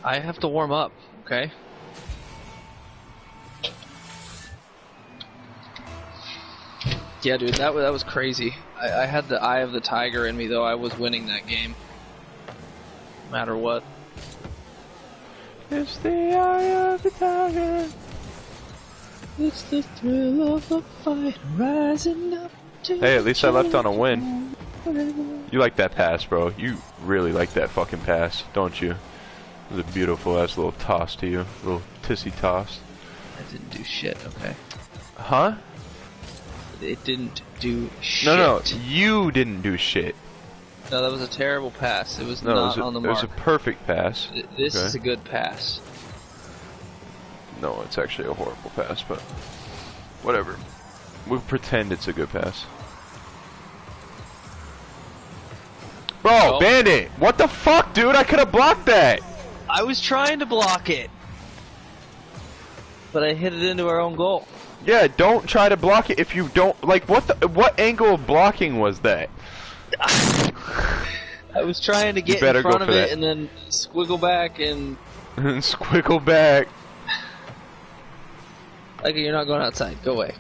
I have to warm up, okay? Yeah, dude, that was crazy. I had the eye of the tiger in me, though. I was winning that game. No matter what. It's the eye of the tiger. It's the thrill of the fight, rising up to Hey, at least I left on a win. You like that pass, bro. You really like that fucking pass, don't you? It was a beautiful ass little toss to you. Little tissy toss. That didn't do shit, okay? Huh? It didn't do shit. No, you didn't do shit. No, that was a terrible pass. It was No, not on the mark. It was a perfect pass. This is a good pass. No, it's actually a horrible pass, but whatever. We'll pretend it's a good pass. Bro, Oh. Bandit! What the fuck, dude? I could have blocked that! I was trying to block it, but I hit it into our own goal. Yeah, don't try to block it if you don't... Like, what angle of blocking was that? I was trying to get in front of it and then squiggle back and... Squiggle back. Like, you're not going outside. Go away.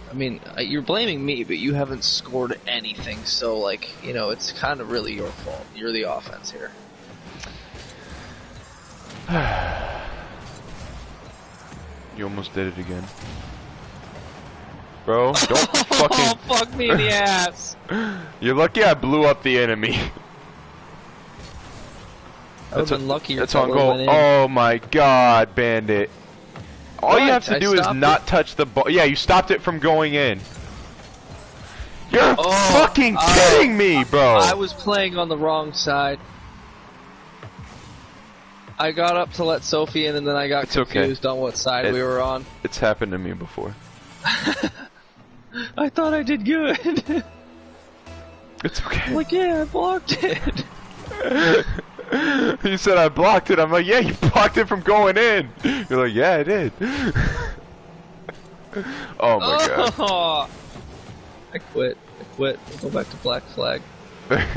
I mean, you're blaming me, but you haven't scored anything, so, like, you know, it's kind of really your fault. You're the offense here. You almost did it again. Bro, don't fucking... fuck me in the ass! You're lucky I blew up the enemy. I would've been luckier. That's on goal. Oh my god, Bandit. All you have to do is not touch the ball. Yeah, you stopped it from going in. You're fucking kidding me, bro! I was playing on the wrong side. I got up to let Sophie in, and then I got confused on what side we were on. It's happened to me before. I thought I did good. It's okay. I'm like, yeah, I blocked it. You said I blocked it. I'm like, yeah, you blocked it from going in. You're like, yeah, I did. Oh my god. I quit. We'll go back to Black Flag.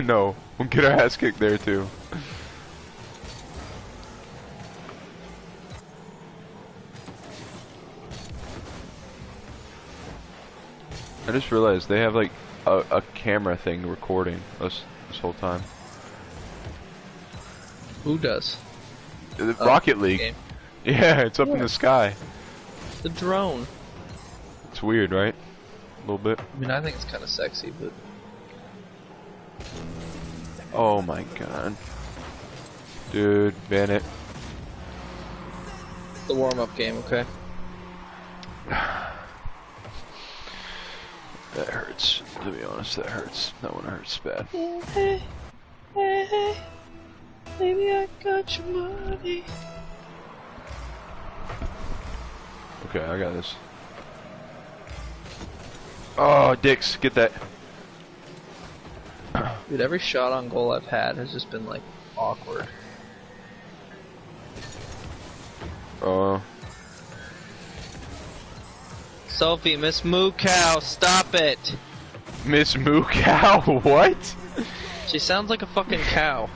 No, we'll get our ass kicked there too. I just realized they have like a camera thing recording us this whole time. Who does? The Rocket League. Game. Yeah, it's up in the sky. The drone. It's weird, right? A little bit. I mean, I think it's kind of sexy, but... Oh my god. Dude, Bandit. The warm-up game, okay? That hurts. To be honest, that hurts. That one hurts bad. Hey, hey, hey, maybe I got your money. Okay, I got this. Oh, Dix, get that. Dude, every shot on goal I've had has just been, like, awkward. Oh. Sophie, Miss Moo Cow, stop it! Miss Moo Cow? What? She sounds like a fucking cow.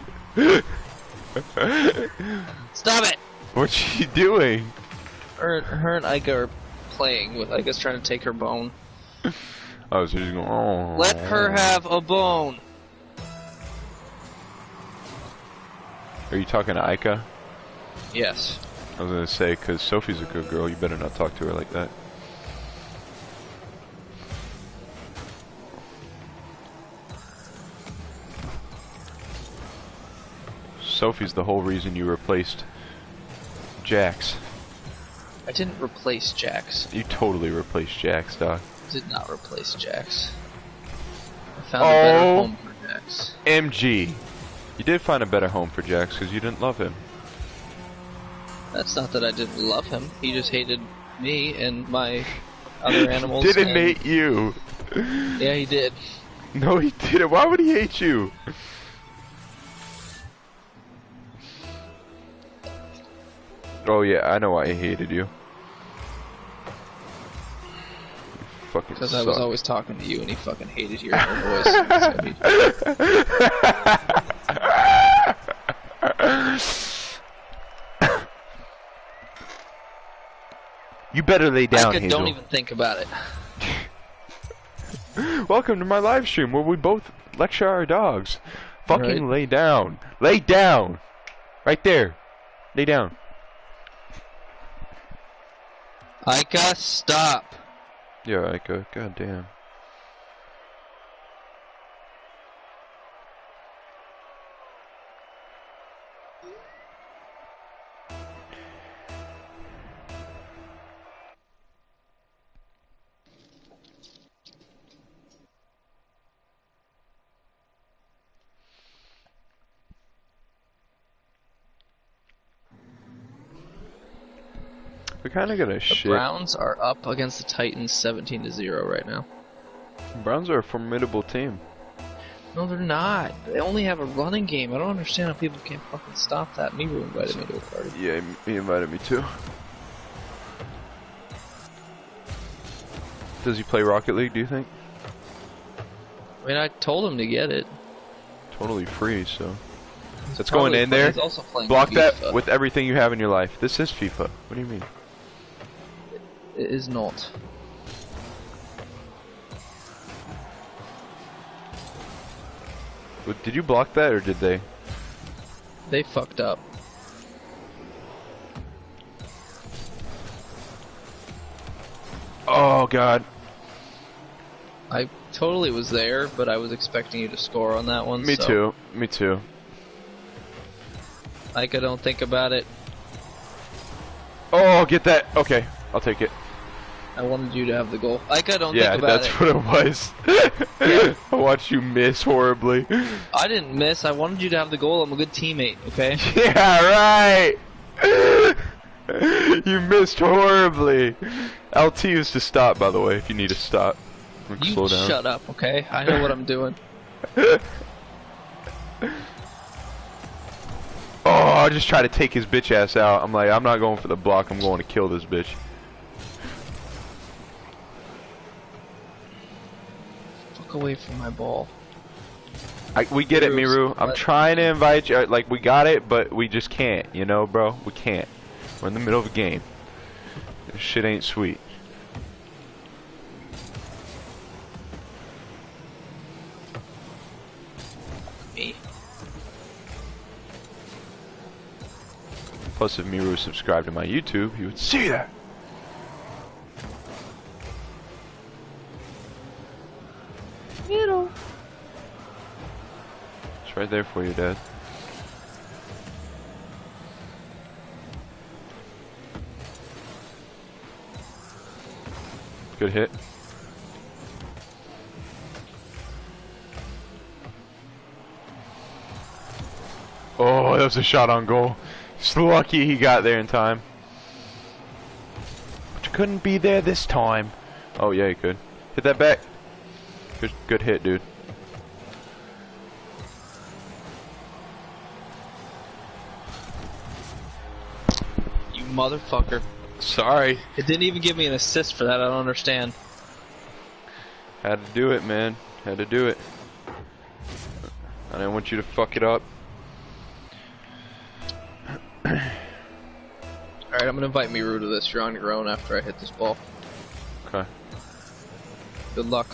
Stop it! What's she doing? Her and Ika are playing with Ika's trying to take her bone. Oh, so she's going, oh. Let her have a bone! Are you talking to Ika? Yes. I was gonna say, cause Sophie's a good girl, you better not talk to her like that. Sophie's the whole reason you replaced Jax. I didn't replace Jax. You totally replaced Jax, Doc. I did not replace Jax. I found a better home for Jax. MG. You did find a better home for Jax because you didn't love him. That's not that I didn't love him. He just hated me and my other animals. Didn't hate you. Yeah, he did. No, he didn't. Why would he hate you? Oh yeah, I know why he hated you. fucking Because suck. I was always talking to you and he fucking hated hearing your voice. You better lay down, Hazel. Don't even think about it. Welcome to my live stream where we both lecture our dogs. Fucking Right. lay down. Lay down. Right there. Lay down. Ika, stop. Yeah, Ika. God damn. We're kind of gonna shit. The Browns are up against the Titans 17-0 right now. Browns are a formidable team. No, they're not. They only have a running game. I don't understand how people can't fucking stop that. Miru invited me to a party. Yeah, he invited me too. Does he play Rocket League, do you think? I mean, I told him to get it. Totally free, so. It's Probably going in there. He's also playing Block that FIFA. with everything you have in your life. This is FIFA. What do you mean? It is not. Did you block that or did they? They fucked up. Oh god. I totally was there, but I was expecting you to score on that one. Me so. too. Me too. Ika, don't think about it. Oh, get that. Okay, I'll take it. I wanted you to have the goal. Ika, don't Yeah, think about that's it. what it was. Yeah. I watched you miss horribly. I didn't miss. I wanted you to have the goal. I'm a good teammate, okay? Yeah, right. You missed horribly. LT is to stop, by the way, if you need to stop. You Slow down. shut up, okay? I know what I'm doing. Oh, I just try to take his bitch ass out. I'm like, I'm not going for the block. I'm going to kill this bitch. Fuck away from my ball. We get it, Miru. I'm trying to invite you. Like, we got it, but we just can't. You know, bro? We can't. We're in the middle of a game. This shit ain't sweet. Me. Plus, if Miru subscribed to my YouTube, he would see that. Miru. It's right there for you, Dad. Good hit. Oh, that was a shot on goal. Just lucky he got there in time. But you couldn't be there this time. Oh yeah, you could. Hit that back. Good hit, dude. You motherfucker. Sorry. It didn't even give me an assist for that. I don't understand. Had to do it, man. Had to do it. I didn't want you to fuck it up. Alright, I'm gonna invite Miru to this. You're on your own after I hit this ball. Okay. Good luck.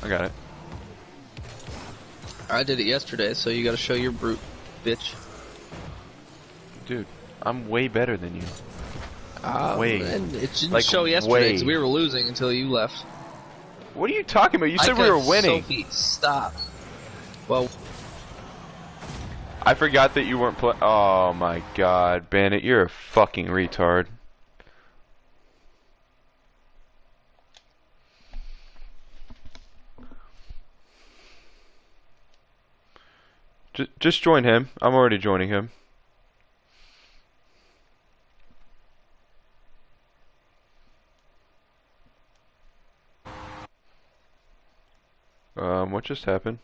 I got it. I did it yesterday, so you gotta show your brute, bitch. Dude, I'm way better than you. Way. And it didn't Like, show yesterday way. because we were losing until you left. What are you talking about? You said we were winning. Sophie, stop. Well, I forgot that you weren't playing. Oh my god, Bandit, you're a fucking retard. Just join him. I'm already joining him. What just happened?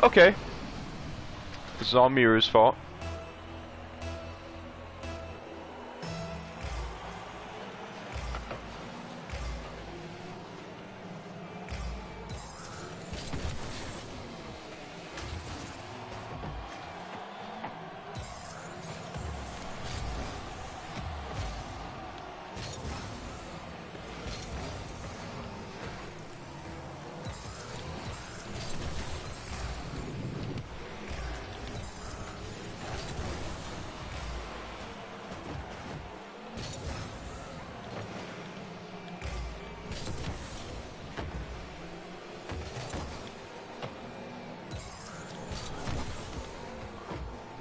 Okay. This is all Miru's fault.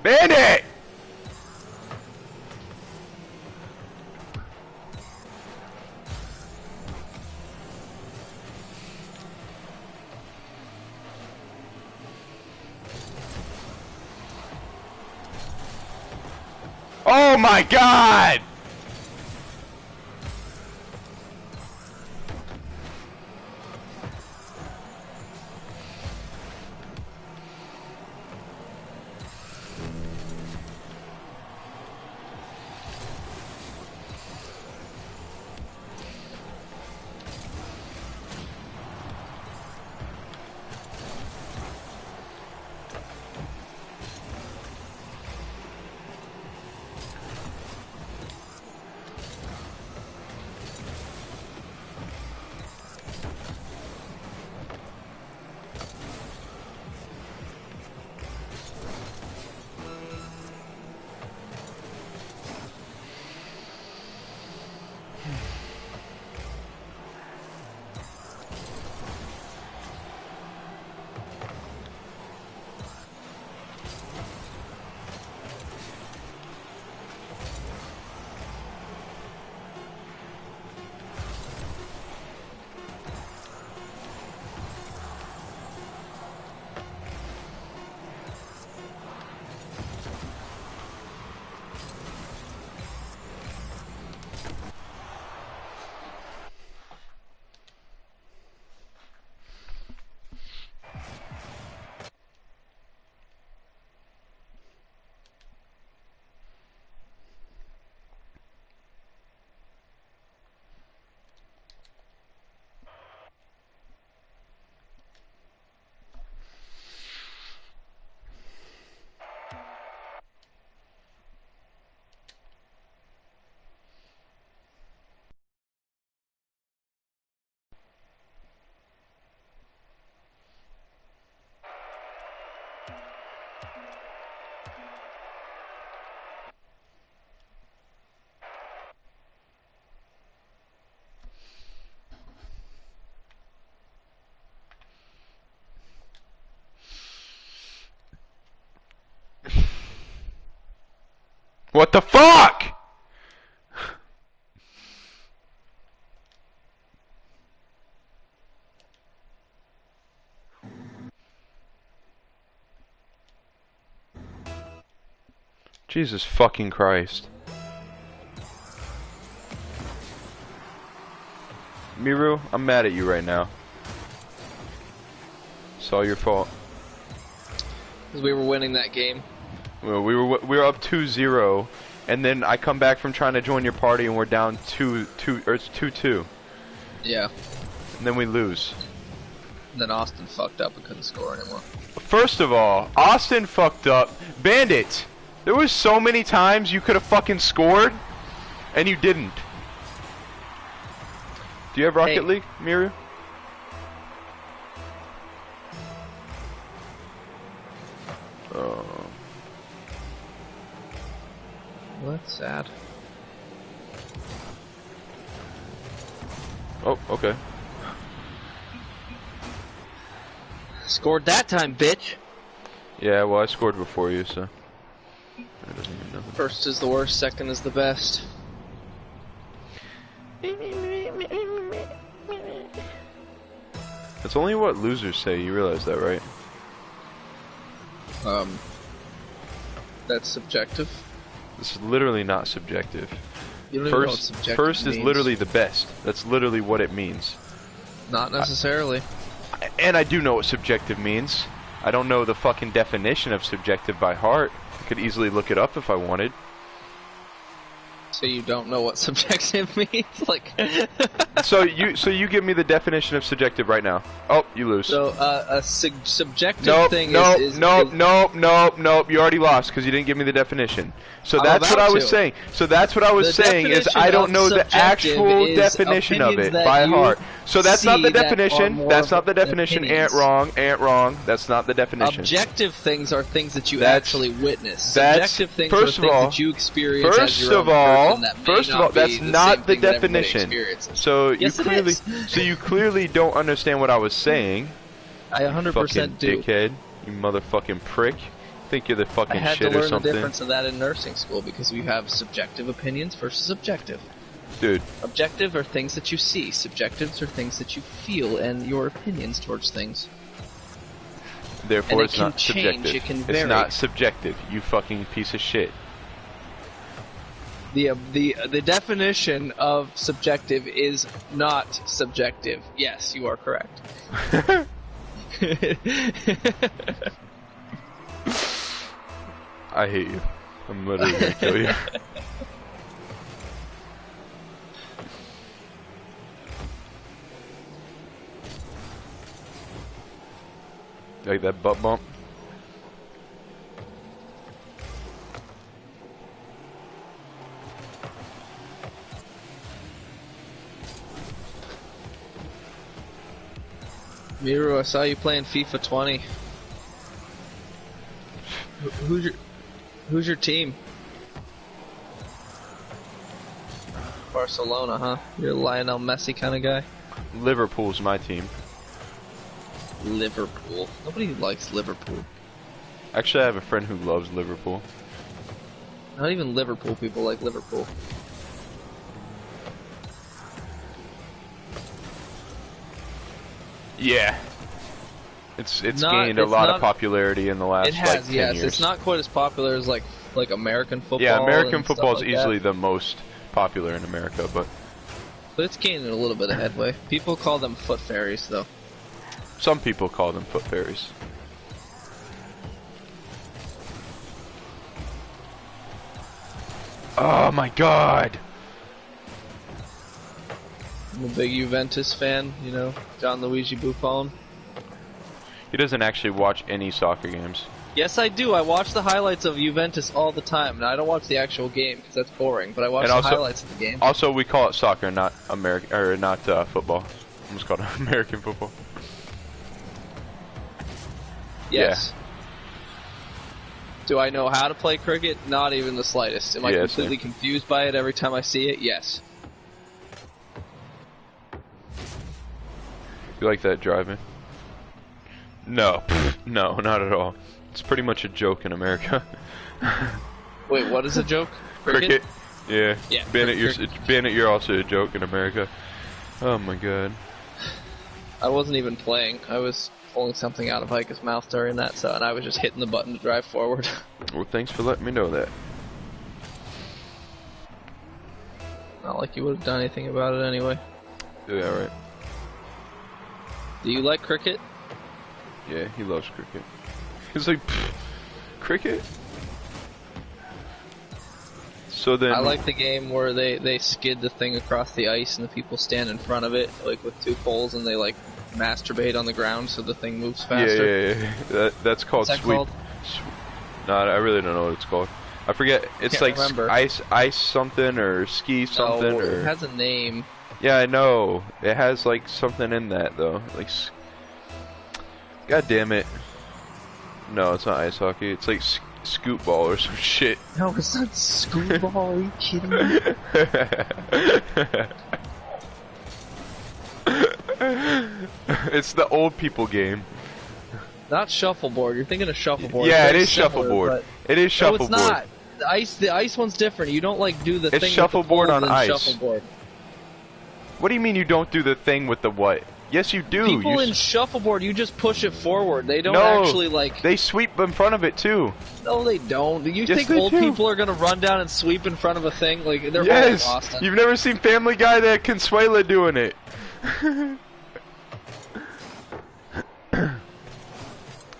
Bandit! Oh my God! What the fuck? Jesus fucking Christ. Miru, I'm mad at you right now. It's all your fault. Because we were winning that game. Well, we were up 2-0, and then I come back from trying to join your party and we're down 2-2, or it's 2-2. Yeah. And then we lose. And then Austin fucked up and couldn't score anymore. First of all, Austin fucked up. Bandit, there was so many times you could have fucking scored, and you didn't. Do you have Rocket League, Miru? Oh. Well, that's sad. Oh, okay. Scored that time, bitch! Yeah, well, I scored before you, so... That doesn't mean nothing. First is the worst, second is the best. That's only what losers say, you realize that, right? That's subjective. This is literally not subjective. You don't even know what subjective First is means. literally the best. That's literally what it means. Not necessarily. And I do know what subjective means. I don't know the fucking definition of subjective by heart. I could easily look it up if I wanted. So you don't know what subjective means? Like so you give me the definition of subjective right now. Oh, you lose. So a subjective thing is nope. You already lost because you didn't give me the definition. So that's what I was saying. So that's what I was saying is I don't know the actual definition of it by heart. So that's not the definition. That's not the definition. Ant wrong. That's not the definition. Objective things are things that you actually witness. Subjective things are things that you experience as your own person that may not be that's the not same the thing that everybody definition. experiences. So Yes, you clearly don't understand what I was saying. I 100% do. Dickhead, you motherfucking prick. Think you're the fucking shit or something. I had to learn the difference of that in nursing school because we have subjective opinions versus objective. Dude. Objective are things that you see. Subjectives are things that you feel and your opinions towards things. Therefore, it's not change, subjective. it can vary. It's not subjective, you fucking piece of shit. The definition of subjective is not subjective. Yes, you are correct. I hate you. I'm literally gonna kill you. Like that butt bump? Miru, I saw you playing FIFA 20. Who's your team? Barcelona, huh? You're a Lionel Messi kind of guy? Liverpool's my team. Liverpool. Nobody likes Liverpool. Actually, I have a friend who loves Liverpool. Not even Liverpool people like Liverpool. Yeah. It's gained a lot of popularity in the last it has, like 10 yes. years. It's not quite as popular as like American football. Yeah, American football is like easily the most popular in America, but it's gaining a little bit of headway. People call them foot fairies, though. Some people call them foot fairies. Oh my god! I'm a big Juventus fan, you know, John Luigi Buffon. He doesn't actually watch any soccer games. Yes, I do. I watch the highlights of Juventus all the time, and I don't watch the actual game because that's boring. But I watch the highlights of the game. Also, we call it soccer, not American or not football. I'm just called American football. Yes. Yeah. Do I know how to play cricket? Not even the slightest. Am I completely confused by it every time I see it? Yes. You like that driving? No. No, not at all. It's pretty much a joke in America. Wait, what is a joke? Cricket? Yeah. Yeah. Bandit, you're also a joke in America. Oh my god. I wasn't even playing. I was pulling something out of Ika's mouth during that, and I was just hitting the button to drive forward. Well, thanks for letting me know that. Not like you would have done anything about it anyway. Yeah, right. Do you like cricket? Yeah, he loves cricket. He's like, cricket? So then... I like the game where they skid the thing across the ice and the people stand in front of it, like with two poles, and they like masturbate on the ground so the thing moves faster. Yeah. That's called What's that called? No, I really don't know what it's called. I forget. It's like ice something or ski something. No, or... it has a name. Yeah, I know. It has like something in that though. Like, god damn it. No, it's not ice hockey. It's like scoot ball or some shit. No, it's not scoot ball. Are you kidding me? It's the old people game. Not shuffleboard. You're thinking of shuffleboard. Yeah, it is shuffleboard. It is shuffleboard. No, it's not. The ice one's different. You don't like do the thing. It's shuffleboard on ice. Shuffleboard. What do you mean you don't do the thing with the what? Yes, you do. People in shuffleboard, you just push it forward. They don't actually like. They sweep in front of it too. No, they don't. You think old people are gonna run down and sweep in front of a thing? Like they're all in Austin. You've never seen Family Guy? That Consuela doing it.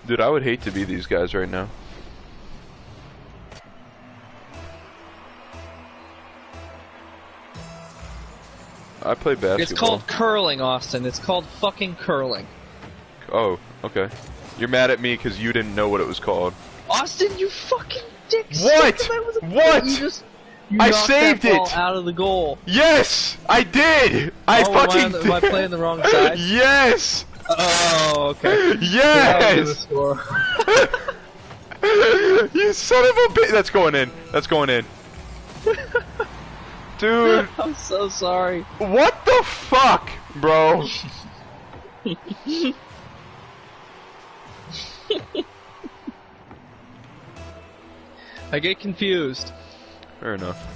Dude, I would hate to be these guys right now. I play basketball. It's called curling, Austin. It's called fucking curling. Oh, okay. You're mad at me because you didn't know what it was called. Austin, you fucking dick! What? What? I saved that ball it! Out of the goal. Yes! I did! I fucking did! Am I playing the wrong side? Yes! Oh, okay. Yes! You son of a bitch! That's going in. That's going in. Dude. I'm so sorry. What the fuck, bro? I get confused. Fair enough.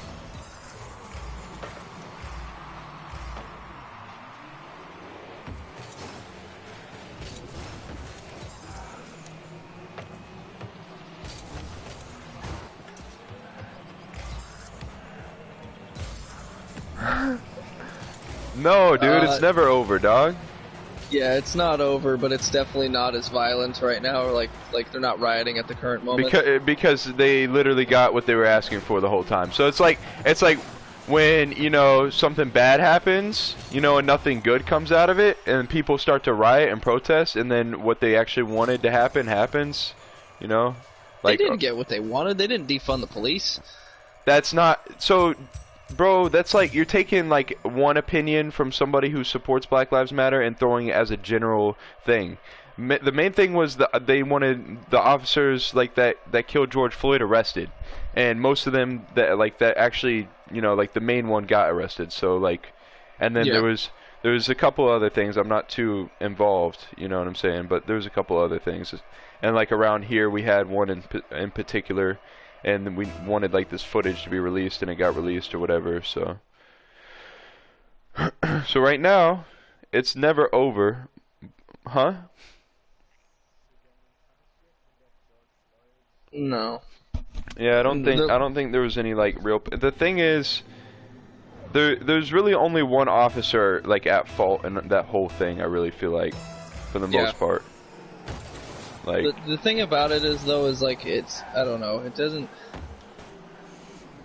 No, dude, it's never over, dog. Yeah, it's not over, but it's definitely not as violent right now, or like they're not rioting at the current moment. Because they literally got what they were asking for the whole time. So it's like when, you know, something bad happens, you know, and nothing good comes out of it, and people start to riot and protest, and then what they actually wanted to happen happens, you know? Like, they didn't get what they wanted. They didn't defund the police. That's not so. Bro, that's like you're taking like one opinion from somebody who supports Black Lives Matter and throwing it as a general thing. The main thing was they wanted the officers like that killed George Floyd arrested, and most of them that actually, you know, like the main one got arrested. So like, and then there was a couple other things. I'm not too involved, you know what I'm saying, but there was a couple other things, and like around here we had one in particular. And then we wanted like this footage to be released, and it got released or whatever. So, so right now, it's never over, huh? No. Yeah, I don't think there was any like real. The thing is, there's really only one officer like at fault in that whole thing. I really feel like, for the most part. Like the thing about it is though is like I don't know, it doesn't.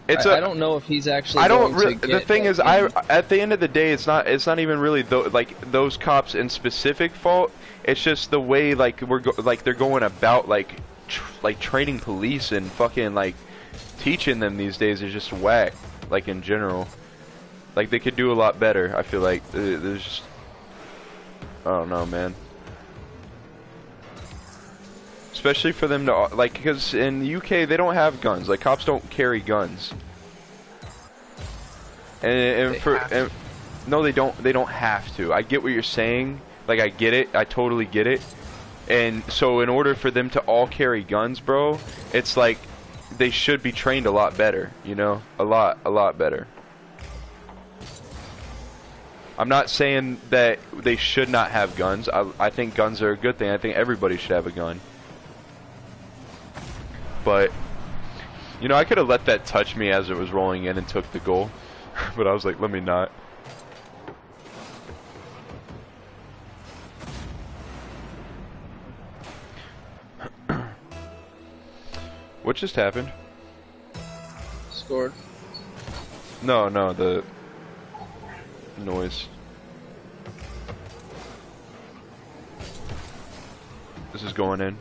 I don't know if he's actually. I don't really. The thing is, at the end of the day, it's not even really like those cops in specific fault. It's just the way like they're going about like training police and fucking like teaching them these days is just whack. Like in general, like they could do a lot better. I feel like there's just, I don't know, man. Especially for them to, like, because in the UK they don't have guns. Like, cops don't carry guns. No, they don't. They don't have to. I get what you're saying. Like, I get it. I totally get it. And so, in order for them to all carry guns, bro, it's like they should be trained a lot better. You know, a lot better. I'm not saying that they should not have guns. I think guns are a good thing. I think everybody should have a gun. But, you know, I could have let that touch me as it was rolling in and took the goal. But I was like, let me not. What just happened? Scored. No, the noise. This is going in.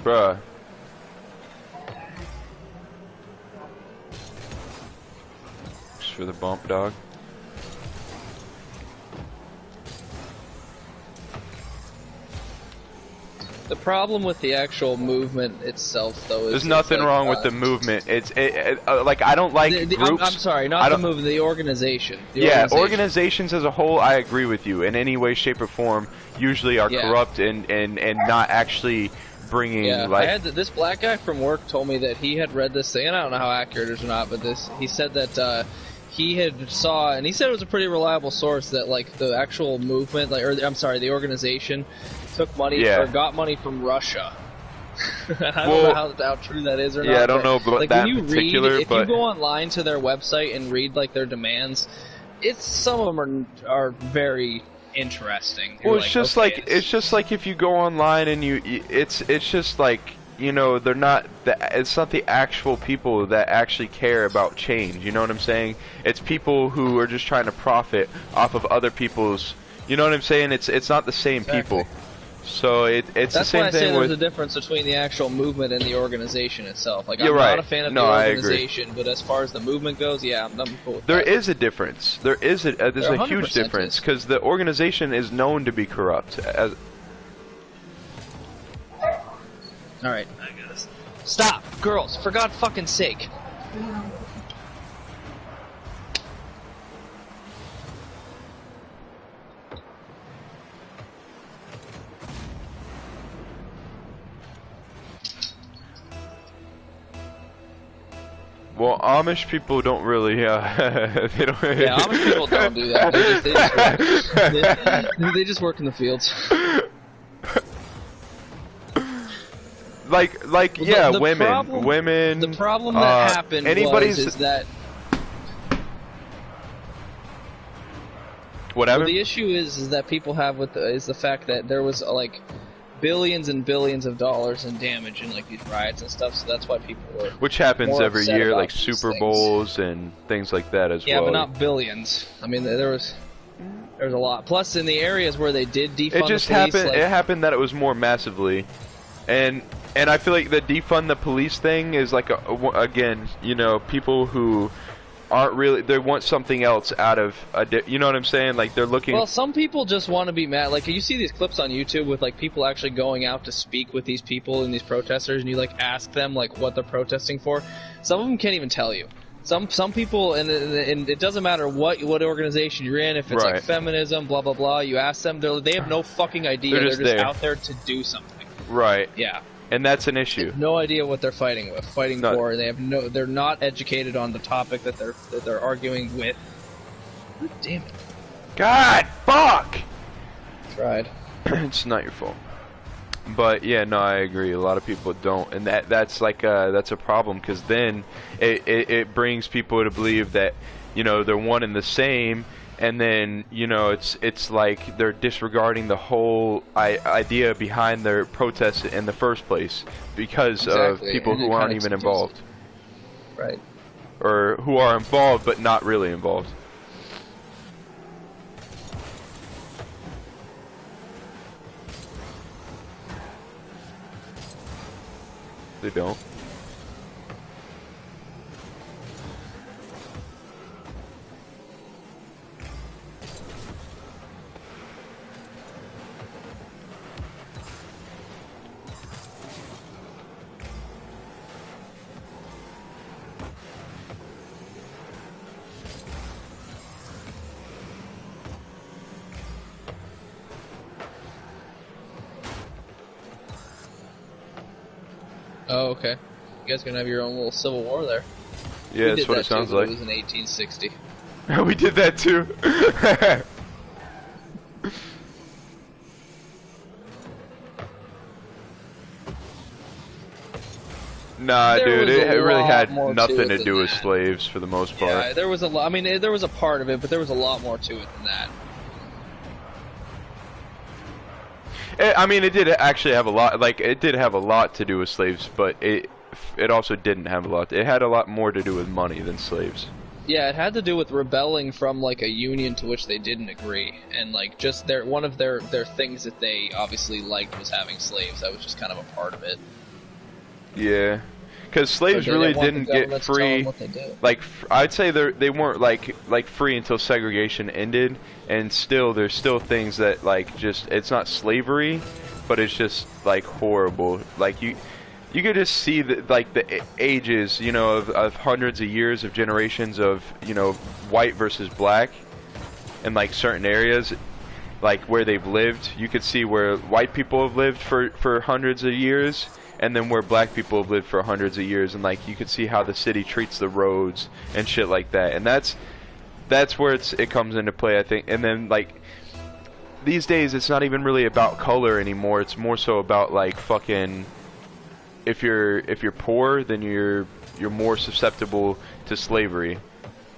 Bruh. Just for the bump, dog. The problem with the actual movement itself, though, is there's nothing wrong with the movement. It's like I don't like groups. I'm sorry, not the movement, the organization. Organizations as a whole, I agree with you. In any way, shape, or form, usually are corrupt and not actually bringing like. I had this black guy from work told me that he had read this thing, and I don't know how accurate it is or not, but he said that he had saw, and he said it was a pretty reliable source, that like the actual movement, the organization took money or got money from Russia. I don't know how true that is or not. Yeah, I don't know about like, that when you in particular. If you go online to their website and read like their demands, some of them are very interesting. Well, it's just like it's just like if you go online and it's just like, you know, it's not the actual people that actually care about change. You know what I'm saying? It's people who are just trying to profit off of other people's. You know what I'm saying? It's not the same people. So it's the same thing. That's why I say there's a difference between the actual movement and the organization itself. Like, I'm right. not a fan of the organization, but as far as the movement goes, yeah, I'm cool with There is a difference. There's a huge difference because the organization is known to be corrupt. All right, I guess. Stop, girls! For God's fucking sake! Well, Amish people don't really, they don't. Yeah, Amish people don't do that. They just work in the fields. Like, yeah, women. The problem that happened is that. Whatever. Well, the issue is that people have is the fact that there was like billions and billions of dollars in damage in like these riots and stuff, so that's why people were. Which happens every year, like Super Bowls and things like that as well. Yeah, but not billions. I mean, there was a lot. Plus, in the areas where they did defund it just the police, happened. It happened that it was more massively, and I feel like the defund the police thing is like again, you know, people who aren't really, they want something else out of you know what I'm saying, like they're looking. Well, some people just want to be mad. Like, you see these clips on YouTube with like people actually going out to speak with these people and these protesters, and you like ask them like what they're protesting for. Some of them can't even tell you. Some people, and it doesn't matter what organization you're in, if it's like feminism, blah blah blah, you ask them, they have no fucking idea. They're just out there to do something. Right. Yeah. And that's an issue. They have no idea what they're fighting for. They have they're not educated on the topic that they're arguing with. God damn it. God, fuck! Tried. It's not your fault. But yeah, no, I agree. A lot of people don't, and that's like that's a problem, because then it brings people to believe that, you know, they're one and the same. And then, you know, it's like they're disregarding the whole idea behind their protests in the first place because of people who aren't even involved. Right. Or who are involved but not really involved. They don't. Oh, okay. You guys gonna have your own little civil war there. Yeah, that's what it sounds like. It was in 1860. We did that too. Nah, dude, it really had nothing to do with slaves for the most part. Yeah, there was a lot. I mean, there was a part of it, but there was a lot more to it than that. I mean, it did actually have a lot. Like, it did have a lot to do with slaves, but it also didn't have a lot. It had a lot more to do with money than slaves. Yeah, it had to do with rebelling from like a union to which they didn't agree, and like just one of their things that they obviously liked was having slaves. That was just kind of a part of it. Yeah, because slaves really didn't get free. Like, I'd say they weren't like free until segregation ended, and still there's still things that like just, it's not slavery, but it's just like horrible. Like you could just see like the ages, you know, of hundreds of years of generations of, you know, white versus black in like certain areas, like where they've lived. You could see where white people have lived for hundreds of years, and then where black people have lived for hundreds of years, and like you could see how the city treats the roads and shit like that. And that's where it comes into play, I think. And then like these days it's not even really about color anymore. It's more so about like fucking, if you're poor, then you're more susceptible to slavery.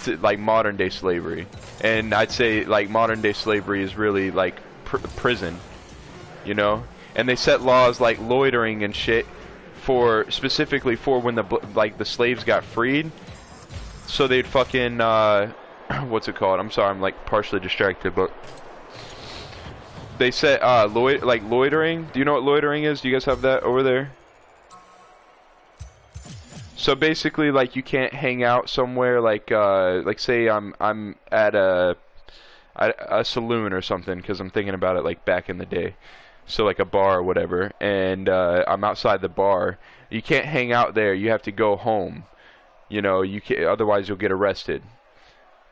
like modern day slavery, and I'd say like modern day slavery is really like prison, you know. And they set laws like loitering and shit for specifically for when the slaves got freed, so they'd fucking what's it called? I'm sorry, I'm like partially distracted, but they set loitering. Do you know what loitering is? Do you guys have that over there? So basically, like, you can't hang out somewhere, like say I'm at a saloon or something, because I'm thinking about it like back in the day. So like a bar or whatever, and I'm outside the bar. You can't hang out there. You have to go home. You know, you can't, otherwise you'll get arrested.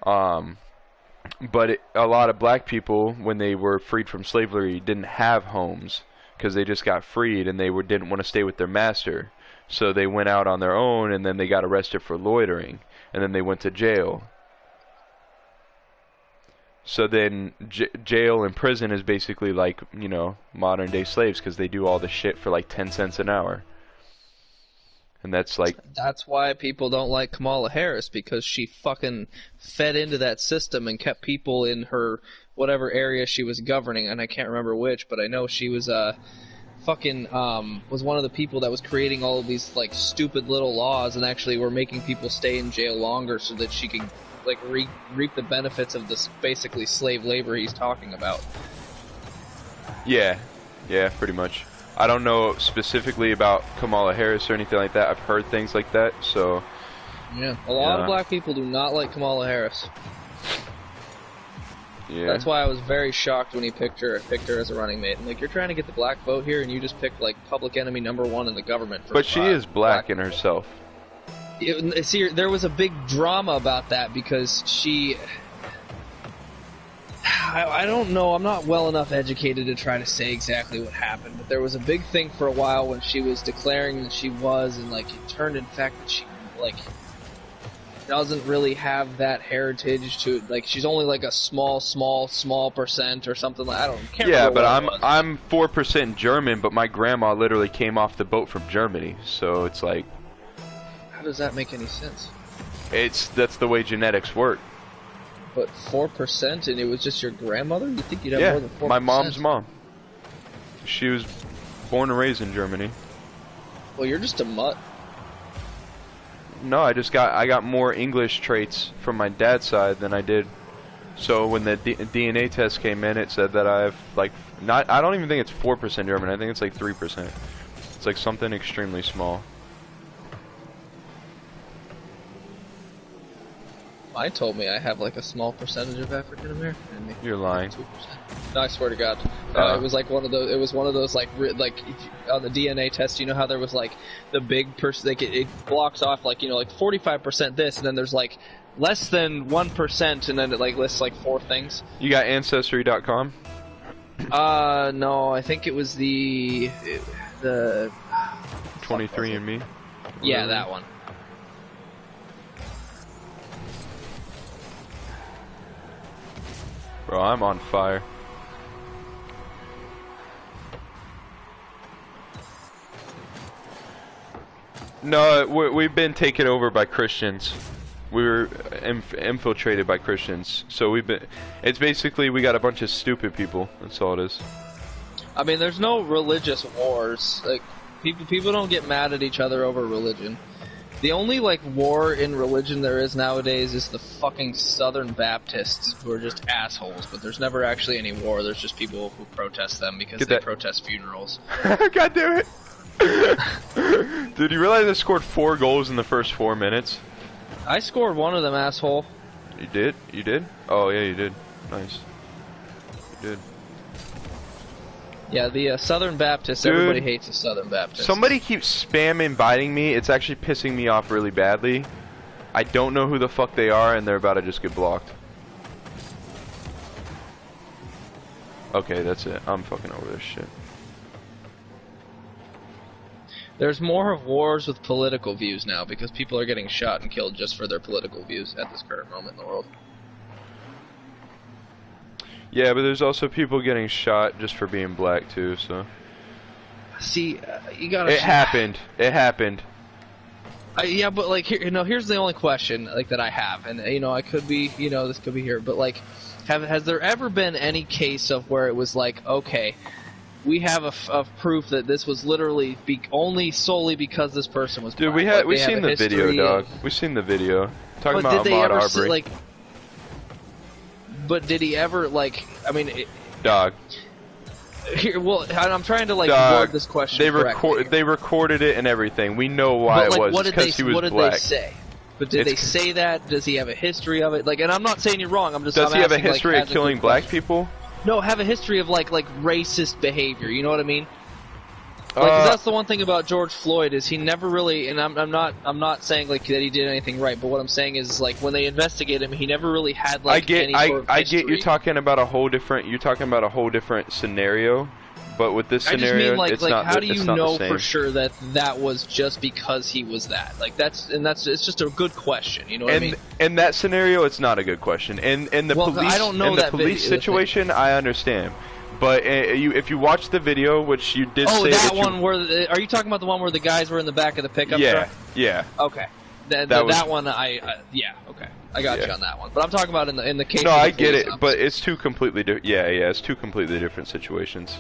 But a lot of black people, when they were freed from slavery, didn't have homes because they just got freed and they didn't want to stay with their master. So they went out on their own, and then they got arrested for loitering, and then they went to jail. So then jail and prison is basically like, you know, modern day slaves, because they do all the shit for like 10 cents an hour. And that's like... That's why people don't like Kamala Harris, because she fucking fed into that system and kept people in her whatever area she was governing, and I can't remember which, but I know she was was one of the people that was creating all of these like stupid little laws and actually were making people stay in jail longer so that she could like reap the benefits of this basically slave labor he's talking about. Yeah, pretty much. I don't know specifically about Kamala Harris or anything like that. I've heard things like that, so... Yeah, a lot of black people do not like Kamala Harris. Yeah. That's why I was very shocked when he picked her as a running mate. And like, you're trying to get the black vote here, and you just picked like public enemy #1 in the government. But she is black in herself. See, there was a big drama about that because she... I don't know, I'm not well enough educated to try to say exactly what happened, but there was a big thing for a while when she was declaring that she was, and like it turned in fact that she like doesn't really have that heritage to, like, she's only like a small percent or something like, I can't remember. Yeah, but I'm 4% German, but my grandma literally came off the boat from Germany, so it's like... How does that make any sense? That's the way genetics work. But 4%, and it was just your grandmother? You think you'd have more than 4%? My mom's mom. She was born and raised in Germany. Well, you're just a mutt. No, I got more English traits from my dad's side than I did. So when the DNA test came in, it said that I have like I don't even think it's 4% German. I think it's like 3%. It's like something extremely small. Mine told me I have like a small percentage of African American in me. You're lying. 2%. No, I swear to God. It was like one of those. It was one of those like on the DNA test. You know how there was like the big person. Like it blocks off like, you know, like 45% this, and then there's like less than 1%, and then it like lists like 4 things. You got Ancestry.com? No, I think it was the 23andMe. Yeah, that one. Bro, I'm on fire. No, we've been taken over by Christians. We were infiltrated by Christians. So it's basically we got a bunch of stupid people. That's all it is. I mean, there's no religious wars. Like, people don't get mad at each other over religion. The only, like, war in religion there is nowadays is the fucking Southern Baptists, who are just assholes, but there's never actually any war. There's just people who protest them because they protest funerals. God damn it. Dude, you realize I scored 4 goals in the first 4 minutes? I scored one of them, asshole. You did? You did? Oh, yeah, you did. Nice. You did. Yeah, the Southern Baptists, dude, everybody hates the Southern Baptists. Somebody keeps spamming biting me. It's actually pissing me off really badly. I don't know who the fuck they are, and they're about to just get blocked. Okay, that's it. I'm fucking over this shit. There's more of wars with political views now, because people are getting shot and killed just for their political views at this current moment in the world. Yeah, but there's also people getting shot just for being black too, so... See, you gotta... It happened. It happened. Yeah, but like here's the only question like that I have, and I could be this could be here, but like, has there ever been any case of where it was like, okay, we have a proof that this was literally only solely because this person was black? Dude, we've seen the video, dog. We've seen the video. Talking about Ahmaud Arbery. But did he ever dog. Here, well, I'm trying to word this question correctly. They recorded it and everything. We know why it was because he was black. What did they say? But did they say that? Does he have a history of it? Like, and I'm not saying you're wrong. Does he have a history of killing black people? No, have a history of like racist behavior. You know what I mean? Like, 'cause that's the one thing about George Floyd is he never really, and I'm not saying like that he did anything right, but what I'm saying is like when they investigate him, he never really had like any sort of history. You're talking about a whole different scenario, but with this scenario, I just mean, it's not. How do you know the same. for sure that that was just because he was that? Like it's just a good question. You know what I mean? In that scenario, it's not a good question. And the police, I don't know in the police situation, I understand. But if you watch the video, which you did say... Oh, that one where... Are you talking about the one where the guys were in the back of the pickup truck? Yeah. Okay. That one, yeah, okay. I got you on that one. But I'm talking about in the case No, of the I get it, but it's two completely different... Yeah, it's two completely different situations.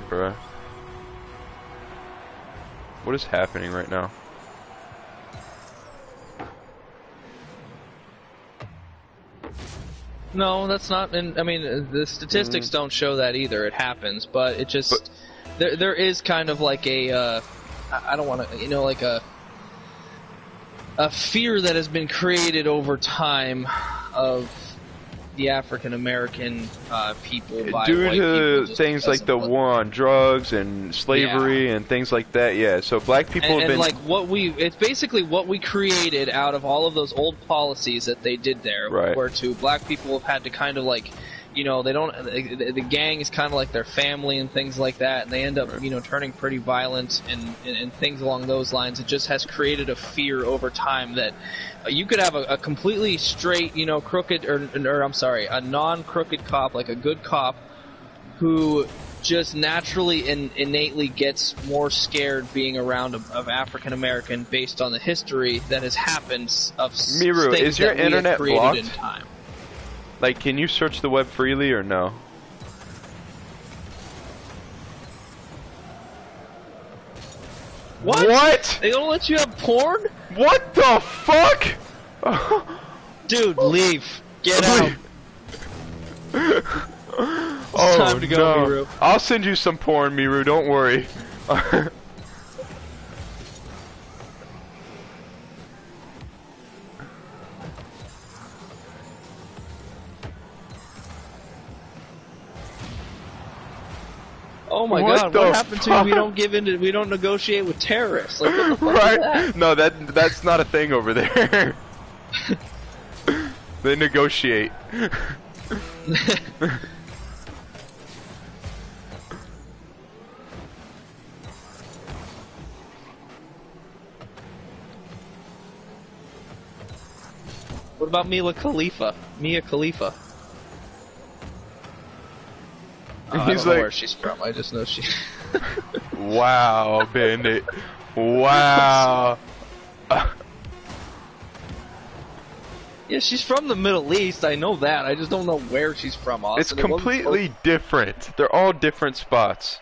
Bruh. What is happening right now? No, that's not. And I mean, the statistics don't show that either. It happens, but it just there is kind of like a I don't want to like a fear that has been created over time of the African American people by due white to people things like the war on drugs and slavery and things like that. Yeah, so black people have been like it's basically what we created out of all of those old policies that they did there, where black people have had to kind of like, they don't. The gang is kind of like their family and things like that, and they end up turning pretty violent and things along those lines. It just has created a fear over time that. You could have a completely straight, crooked, or I'm sorry, a non-crooked cop, like a good cop, who just naturally and innately gets more scared being around of African American based on the history that has happened of Miru, things is your that internet we have created blocked? in time. Like, can you search the web freely or no? What? They don't let you have porn? What the fuck? Dude, leave. Get out. It's time to go, Miru. I'll send you some porn, Miru, don't worry. Oh my God! What happened to we don't negotiate with terrorists? Like, what the fuck is that? No, that's not a thing over there. They negotiate. What about Mia Khalifa? Oh, I don't know where she's from. I just know she. Wow, Bandit. Wow. Yeah, she's from the Middle East. I know that. I just don't know where she's from. Austin. It's completely different. They're all different spots.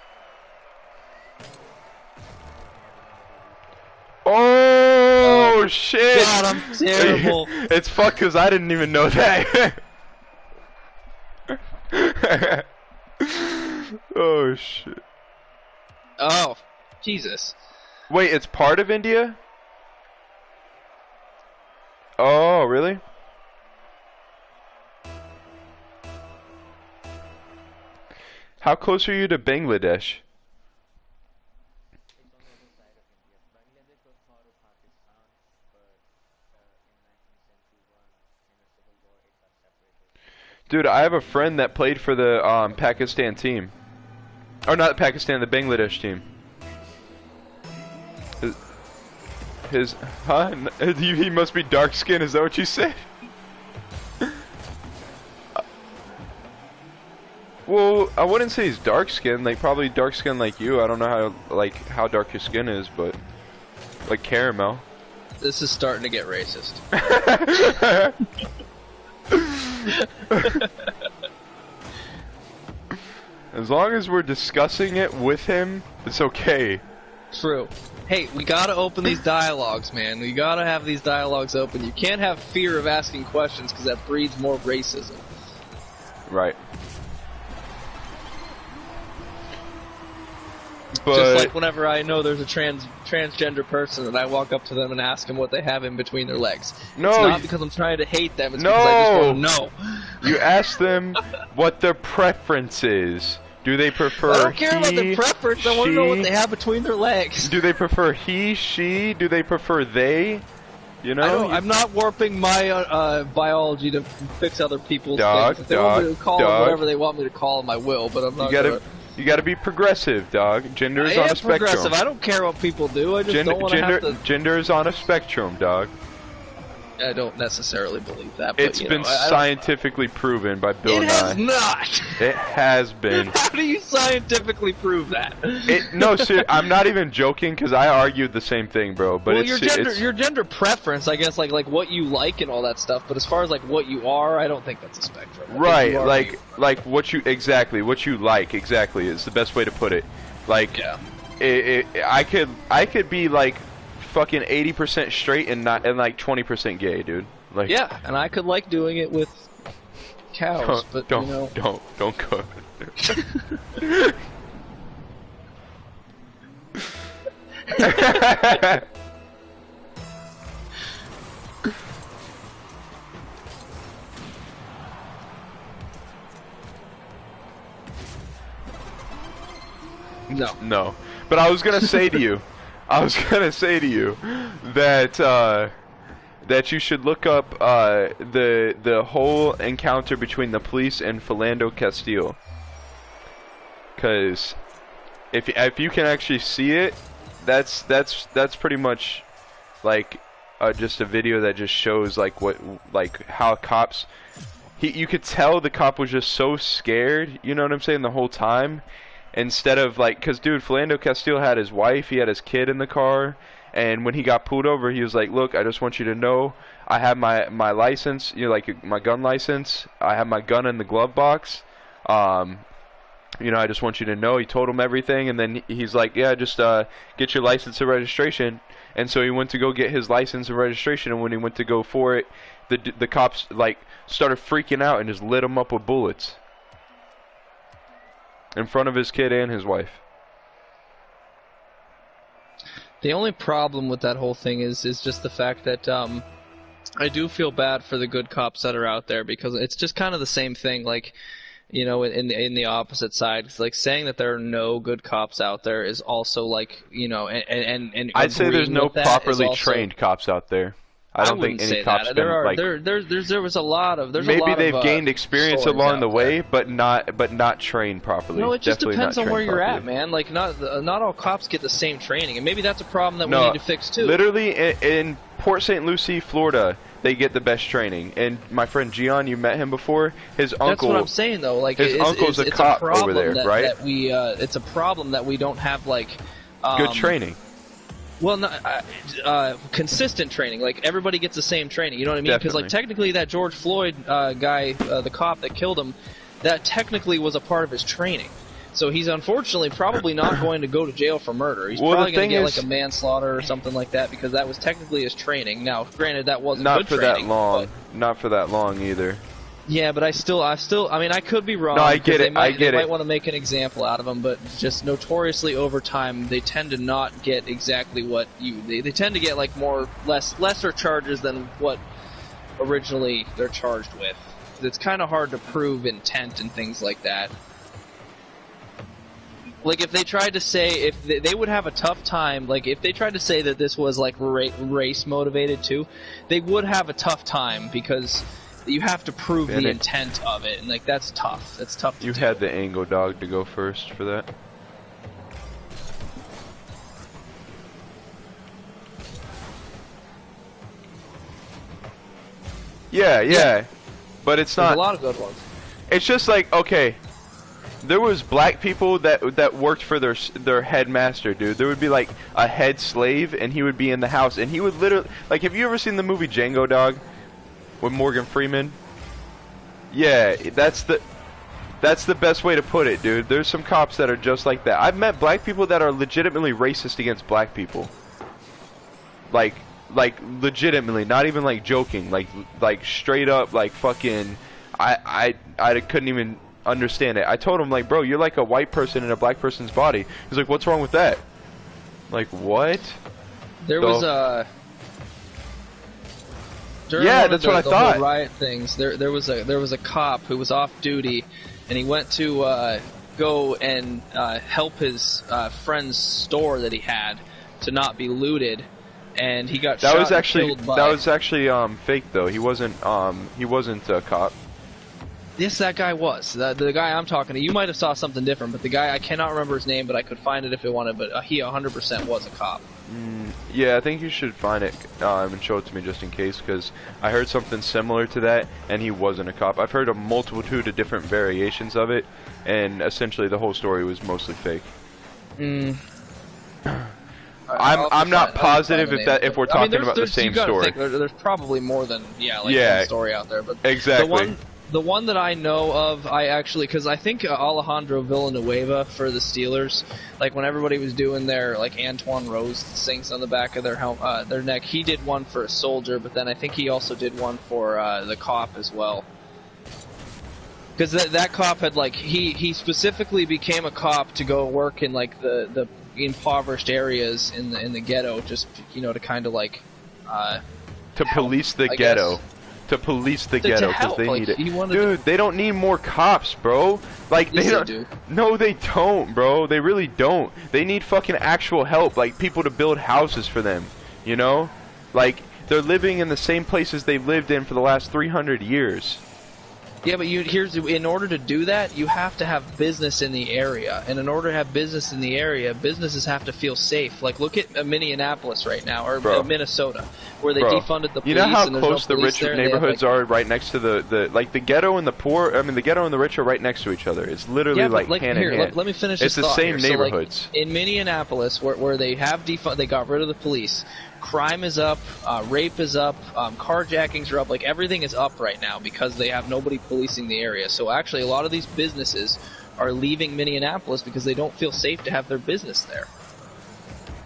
Oh shit! God, I'm terrible. It's fucked because I didn't even know that. Oh shit. Oh, Jesus. Wait, it's part of India? Oh, really? How close are you to Bangladesh? Dude, I have a friend that played for the Pakistan team. Or not Pakistan, the Bangladesh team. Huh? He must be dark skinned, is that what you said? Well, I wouldn't say he's dark skinned. Like probably dark skinned like you. I don't know how dark your skin is, but like caramel. This is starting to get racist. As long as we're discussing it with him, it's okay. True. Hey, we gotta open these dialogues, man. We gotta have these dialogues open. You can't have fear of asking questions because that breeds more racism. Right. But just like whenever I know there's a transgender person and I walk up to them and ask them what they have in between their legs. No, it's not because I'm trying to hate them, it's because I just want to know. You ask them what their preference is. Do they prefer I don't care about their preference, I want to know what they have between their legs. Do they prefer he, she? Do they prefer they? You know? I'm not warping my biology to fix other people's things. If they want me to call them whatever they want me to call them, I will, but I'm not gonna... You gotta be progressive, dog. Gender is on a spectrum. Progressive. I don't care what people do. I just don't want to have to... Gender is on a spectrum, dog. I don't necessarily believe that. But, it's been scientifically proven by Bill Nye. It has not. It has been. How do you scientifically prove that? No, sir, I'm not even joking because I argued the same thing, bro. But well, your gender preference, I guess, like what you like and all that stuff. But as far as like what you are, I don't think that's a spectrum. Right, like what you what you like exactly is the best way to put it. Like, yeah. I could be like fucking 80% straight and like 20% gay, dude. Like, yeah, and I could like doing it with cows, but don't you know. don't go. No. But I was gonna say to you. that that you should look up the whole encounter between the police and Philando Castile, because if you can actually see it, that's pretty much like just a video that just shows how cops. You could tell the cop was just so scared, you know what I'm saying, the whole time. Instead of because dude, Philando Castile had his wife, he had his kid in the car, and when he got pulled over, he was like, "Look, I just want you to know, I have my license, my gun license. I have my gun in the glove box. I just want you to know." He told him everything, and then he's like, "Yeah, just get your license and registration." And so he went to go get his license and registration, and when he went to go for it, the cops started freaking out and just lit him up with bullets. In front of his kid and his wife. The only problem with that whole thing is just the fact that I do feel bad for the good cops that are out there, because it's just kind of the same thing, in the opposite side. It's like saying that there are no good cops out there is also and I'd say there's no properly trained cops out there. I don't think any cops there was a lot of maybe they've gained experience along the way, but not trained properly. No, it just depends on where you're at, man. Like not all cops get the same training, and maybe that's a problem that we need to fix too. Literally in Port St. Lucie, Florida, they get the best training. And my friend Gian, you met him before. His uncle. That's what I'm saying though. Like his uncle's a cop over there, right? It's a problem that we don't have good training. Well, consistent training. Like, everybody gets the same training, you know what I mean? Because, technically that George Floyd guy, the cop that killed him, that technically was a part of his training. So he's unfortunately probably not going to go to jail for murder. He's probably going to get, a manslaughter or something like that, because that was technically his training. Now, granted, that wasn't good training. Not for that long either. Yeah, but I mean, I could be wrong. No, I get it. They might want to make an example out of them, but just notoriously over time, they tend to not get exactly what they tend to get lesser charges than what originally they're charged with. It's kind of hard to prove intent and things like that. Like, if they tried to say, they would have a tough time, if they tried to say that this was race motivated too, they would have a tough time, because you have to prove the intent of it, and that's tough. That's tough to do. You had the angle dog to go first for that. Yeah. But it's not. There's a lot of good ones. It's just okay. there was black people that worked for their headmaster, dude. There would be like a head slave, and he would be in the house, and he would literally, like, have you ever seen the movie Django, dog, with Morgan Freeman? Yeah, that's the best way to put it, dude. There's some cops that are just like that. I've met black people that are legitimately racist against black people. Like legitimately, not even like joking, like straight up, like fucking. I couldn't even understand it. I told him, like, bro, you're like a white person in a black person's body. He's like, what's wrong with that? Like, what? There was a. Yeah, that's what I thought. Whole riot things. There was a cop who was off duty, and he went to go and help his friend's store that he had to not be looted, and he got shot and killed by... That was actually fake though. He wasn't a cop. Yes, that guy was. The guy I'm talking to, you might have saw something different, but the guy, I cannot remember his name, but I could find it if it wanted, but he 100% was a cop. Yeah, I think you should find it and show it to me just in case, because I heard something similar to that, and he wasn't a cop. I've heard a multitude of different variations of it, and essentially the whole story was mostly fake. I'm not positive if we're talking about the same story. There's probably more than one story out there, but exactly. The one that I know of, because I think Alejandro Villanueva for the Steelers, like when everybody was doing their like Antoine Rose things on the back of their neck, he did one for a soldier, but then I think he also did one for the cop as well. Because that cop had like he specifically became a cop to go work in like the impoverished areas in the ghetto, just to kind of like to police the ghetto. To police the ghetto because they need it. Dude, they don't need more cops, bro. Like they don't. No, they don't, bro. They really don't. They need fucking actual help, like people to build houses for them. You know, like they're living in the same places they've lived in for the last 300 years. Yeah, but in order to do that, you have to have business in the area, and in order to have business in the area, businesses have to feel safe. Like, look at Minneapolis right now, or Minnesota, where they defunded the police. You know how and close the rich neighborhoods are right next to the ghetto and the poor. I mean, the ghetto and the rich are right next to each other. It's literally hand in hand. Let me finish. It's the same neighborhoods. So, like, in Minneapolis, where they have they got rid of the police. Crime is up, rape is up, carjackings are up, like everything is up right now because they have nobody policing the area. So actually a lot of these businesses are leaving Minneapolis because they don't feel safe to have their business there.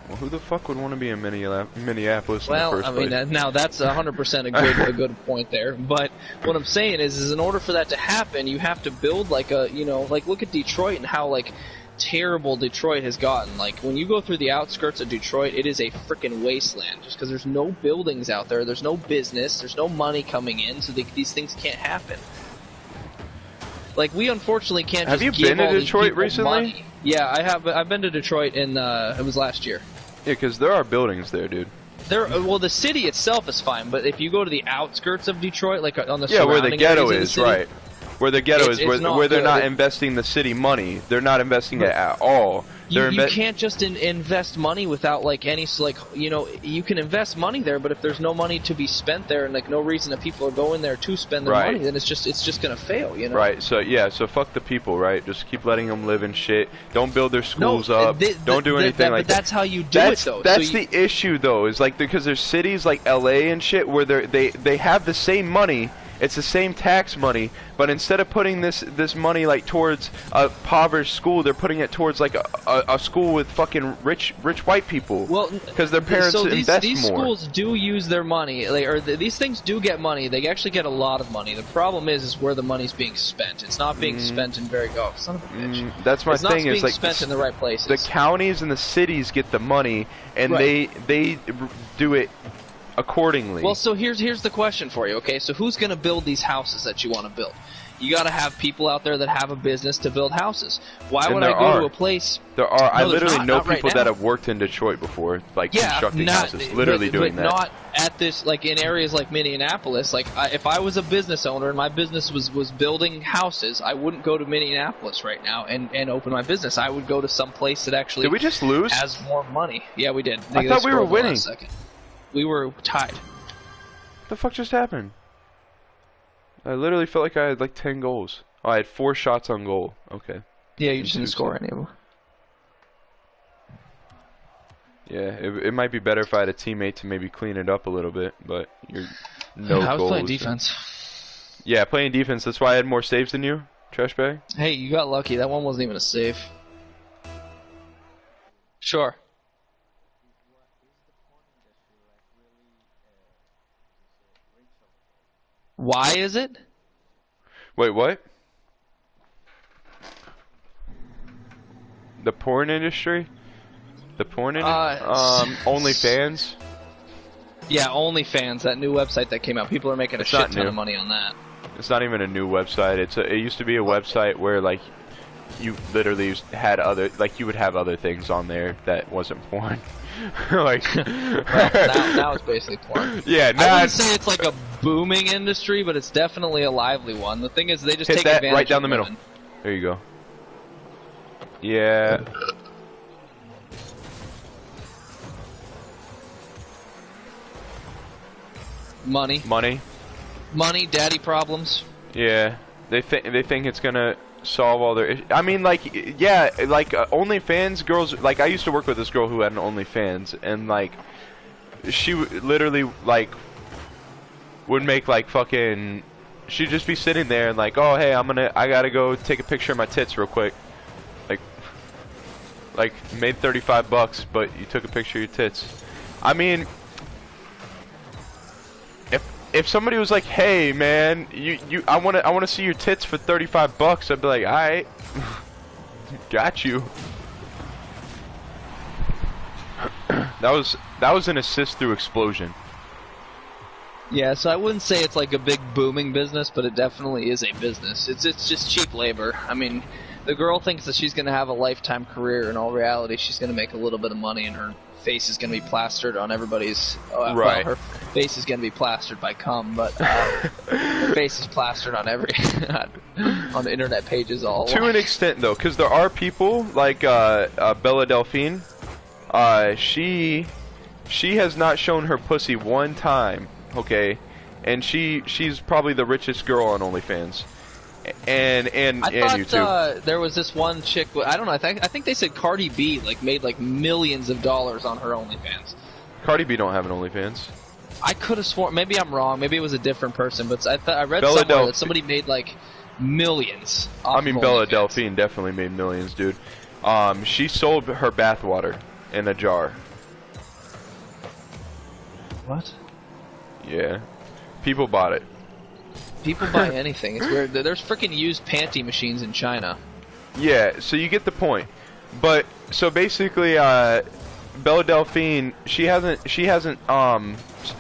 Well, who the fuck would want to be in Minneapolis in the first place? Well, I mean, now that's 100% a good point there. But what I'm saying is in order for that to happen, you have to build like like look at Detroit and how like terrible Detroit has gotten. Like when you go through the outskirts of Detroit, it is a freaking wasteland just because there's no buildings out there, there's no business, there's no money coming in, so these things can't happen. Like we unfortunately can't just give all these people money. Have you been to Detroit recently? Yeah, I have. I've been to Detroit it was last year. Yeah, because there are buildings there, dude. Well, the city itself is fine, but if you go to the outskirts of Detroit, like on the where the ghetto is, right? Where the ghetto is, where they're not investing the city money. They're not investing it at all. You can't just invest money without like any you can invest money there, but if there's no money to be spent there and like no reason that people are going there to spend their money, then it's just gonna fail, you know? Right. So yeah. So fuck the people, right? Just keep letting them live in shit. Don't build their schools up. Don't do anything like that. But that's how you do it, though. That's the issue, though. Is like because there's cities like LA and shit where they have the same money. It's the same tax money, but instead of putting this money like towards a impoverished school, they're putting it towards like a school with fucking rich white people. Well, because their parents invest more. These schools do use their money, these things do get money. They actually get a lot of money. The problem is where the money's being spent. It's not being spent in son of a bitch. That's my thing. It's like spent in the right places. The counties and the cities get the money, and they do it accordingly. Well, so here's the question for you, okay? So who's going to build these houses that you want to build? You got to have people out there that have a business to build houses. Why would I go to a place? There are. I literally know people that have worked in Detroit before, like constructing houses, literally doing that. Not at this, like in areas like Minneapolis. Like if I was a business owner and my business was building houses, I wouldn't go to Minneapolis right now and open my business. I would go to some place that actually did we just lose? Has more money. Yeah, we did. I thought we were winning. We were tied. What the fuck just happened? I literally felt like I had like 10 goals. Oh, I had 4 shots on goal. Okay. Yeah, you just didn't score any of them. Yeah, it might be better if I had a teammate to maybe clean it up a little bit, but you're no goals. I was playing defense. Yeah, playing defense. That's why I had more saves than you, trash bag. Hey, you got lucky. That one wasn't even a save. Sure. Why is it? Wait, what? The porn industry? The porn industry? OnlyFans? Yeah, OnlyFans, that new website that came out. People are making a shit ton of money on that. It's not even a new website. It used to be a website where like you literally had other, like you would have other things on there that wasn't porn. Like now it's basically porn. Yeah, I wouldn't say it's like a booming industry, but it's definitely a lively one. The thing is, they just take advantage right down of the middle. women. There you go. Yeah. Money, daddy problems. Yeah, they think it's gonna solve all their issues. I mean, like, yeah, like OnlyFans girls. Like, I used to work with this girl who had an OnlyFans, and like, she literally like would make like fucking. She'd just be sitting there and like, oh hey, I gotta go take a picture of my tits real quick. Like made $35, but you took a picture of your tits. I mean, if somebody was like, hey man, I wanna see your tits for $35, I'd be like, alright, got you. That was an assist through explosion. Yeah, so I wouldn't say it's like a big booming business, but it definitely is a business. It's just cheap labor. I mean, the girl thinks that she's going to have a lifetime career. In all reality, she's going to make a little bit of money, and her face is going to be plastered on everybody's... right. Well, her face is going to be plastered by cum, but her face is plastered on every... on the internet pages all To an extent, though, because there are people like Bella Delphine. She has not shown her pussy one time, okay? And she's probably the richest girl on OnlyFans. And you too. There was this one chick. I don't know. I think they said Cardi B like made like millions of dollars on her OnlyFans. Cardi B don't have an OnlyFans. I could have sworn. Maybe I'm wrong. Maybe it was a different person. But I read somewhere that somebody made like millions. I mean, Bella Delphine definitely made millions, dude. She sold her bathwater in a jar. What? Yeah, people bought it. People buy anything. It's weird. There's freaking used panty machines in China. Yeah, so you get the point. But so basically, Bella Delphine, she hasn't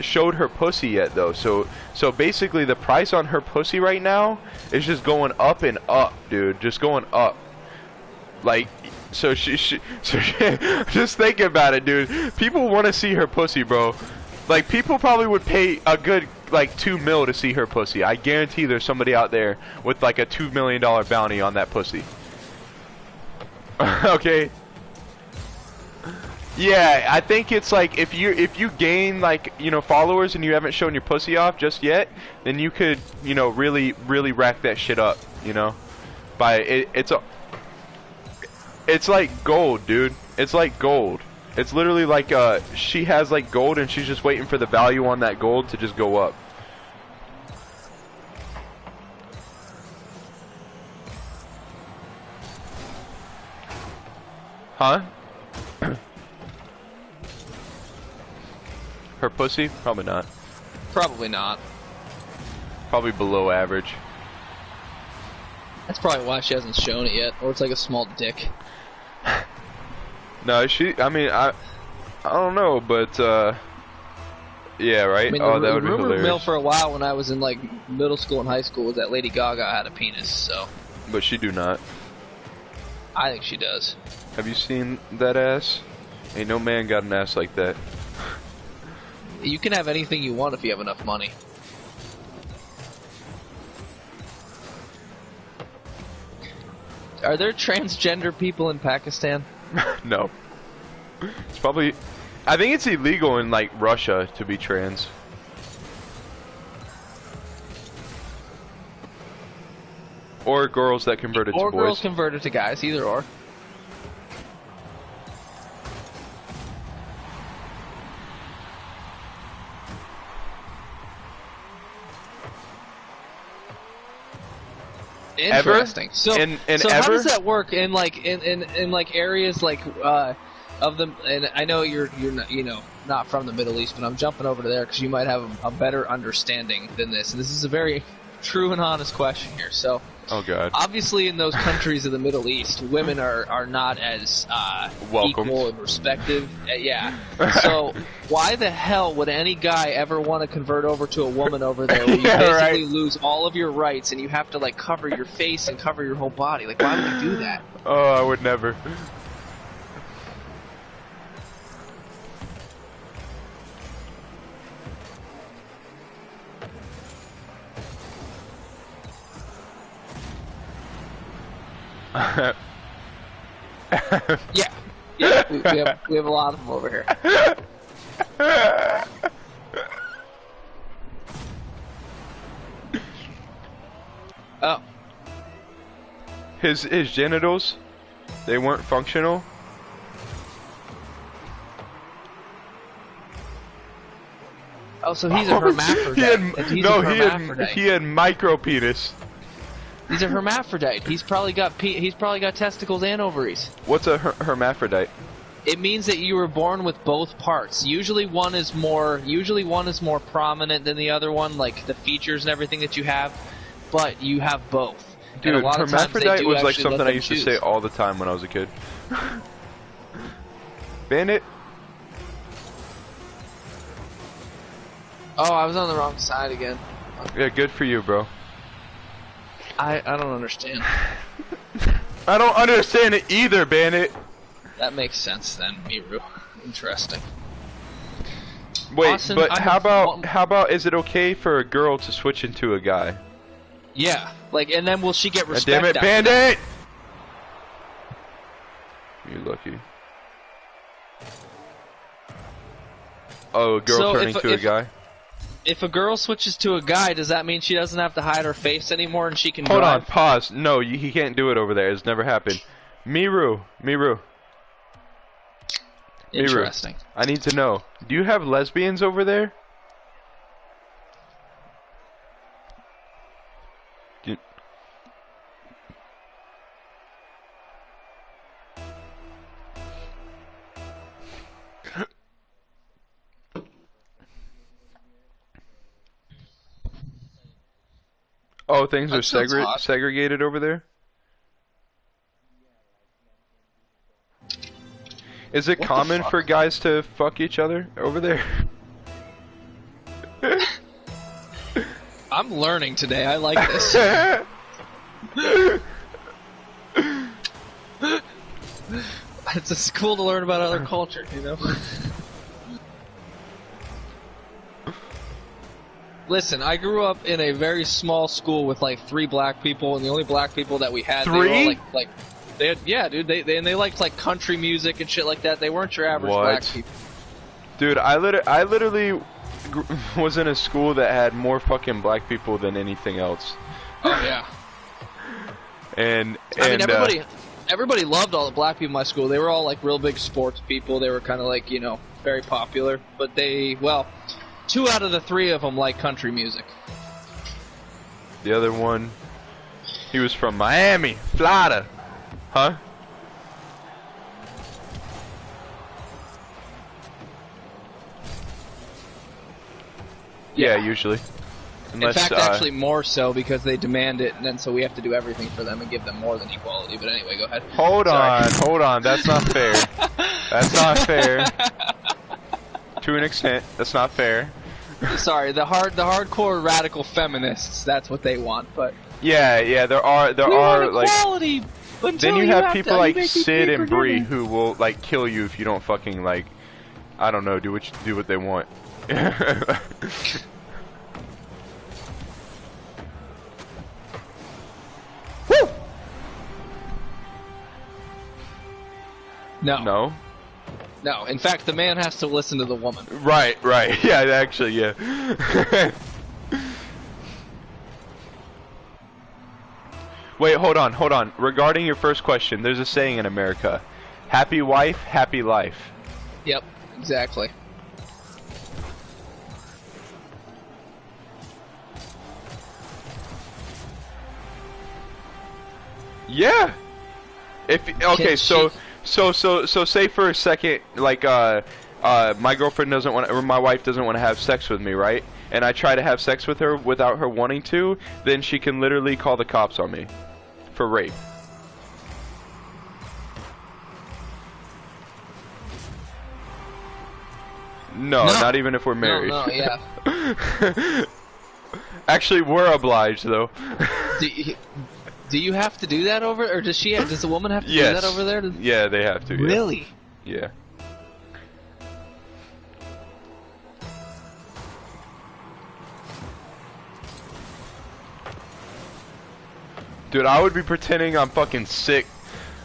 showed her pussy yet though. So basically, the price on her pussy right now is just going up and up, dude. Just going up. Like, so she just think about it, dude. People want to see her pussy, bro. Like, people probably would pay a good, like, $2 million to see her pussy. I guarantee there's somebody out there with, like, a $2 million bounty on that pussy. Okay? Yeah, I think it's like, if you gain, like, you know, followers and you haven't shown your pussy off just yet, then you could, you know, really rack that shit up, you know? It's like gold, dude. It's like gold. It's literally like she has like gold and she's just waiting for the value on that gold to just go up. Huh? Her pussy? Probably not. Probably not. Probably below average. That's probably why she hasn't shown it yet, or it's like a small dick. No, I mean, I don't know, but, yeah, right? I mean, oh, that would be hilarious. The rumor mill for a while when I was in, like, middle school and high school was that Lady Gaga had a penis, so... But she do not. I think she does. Have you seen that ass? Ain't no man got an ass like that. You can have anything you want if you have enough money. Are there transgender people in Pakistan? No. It's probably... I think it's illegal in, like, Russia to be trans. Or girls that converted to boys. Or girls converted to guys, either or. Interesting. Ever? So, so how does that work in like in like areas like of the? And I know you're not, you know, not from the Middle East, but I'm jumping over to there because you might have a better understanding than this. And this is a very true and honest question here. So, oh god, obviously in those countries of the Middle East, women are not as equal and respective. Yeah. So why the hell would any guy ever want to convert over to a woman over there where you basically lose all of your rights and you have to like cover your face and cover your whole body? Like, why would you do that? Oh, I would never. Yeah, we have a lot of them over here. Oh. His genitals, they weren't functional. Oh, so he's a hermaphrodite. He had micro penis. He's a hermaphrodite. He's probably got testicles and ovaries. What's a hermaphrodite? It means that you were born with both parts. Usually one is more prominent than the other one, like the features and everything that you have, but you have both. Dude, and a lot hermaphrodite was like something I used to say all the time when I was a kid. Bandit? Oh, I was on the wrong side again. Yeah, good for you, bro. I don't understand. I don't understand it either, Bandit. That makes sense then, Miru. Interesting. Wait, Austin, but how about is it okay for a girl to switch into a guy? Yeah, like, and then will she get respect? Damn it, Bandit! You're lucky. Oh, a girl turning to a guy? If a girl switches to a guy, does that mean she doesn't have to hide her face anymore and she can Hold drive? on, pause. No, he can't do it over there. It's never happened. Miru. Interesting. I need to know. Do you have lesbians over there? Oh, things are segregated over there? Is it common for guys to fuck each other over there? I'm learning today. I like this. It's just cool to learn about other culture, you know? Listen, I grew up in a very small school with like 3 black people, and the only black people that we had, 3? They were all they had, yeah, dude, they liked like country music and shit like that. They weren't your average black people. Dude, I literally was in a school that had more fucking black people than anything else. Oh yeah. And I mean, everybody loved all the black people in my school. They were all like real big sports people. They were kind of like, you know, very popular. But well, 2 out of the 3 of them like country music. The other one, he was from Miami, Florida. Huh? Yeah, usually. Unless, in fact, actually more so because they demand it, and then so we have to do everything for them and give them more than equality. But anyway, go ahead. Hold on. That's not fair. That's not fair. To an extent, that's not fair. Sorry, the hardcore radical feminists. That's what they want, but yeah, there are equality, like. Then you have people like Sid and Bree who will like kill you if you don't fucking like, I don't know, do what they want. Woo! No. In fact, the man has to listen to the woman. Right. Yeah, actually, yeah. Wait, hold on. Regarding your first question, there's a saying in America: happy wife, happy life. Yep, exactly. Yeah. Okay, so say for a second, like my girlfriend doesn't want, or my wife doesn't want to have sex with me, right? And I try to have sex with her without her wanting to, then she can literally call the cops on me for rape. No, not even if we're married. No, yeah. Actually, we're obliged though. Do you have to do that over, or does the woman have to do that over there? Yeah, they have to. Really? Yeah. Dude, I would be pretending I'm fucking sick.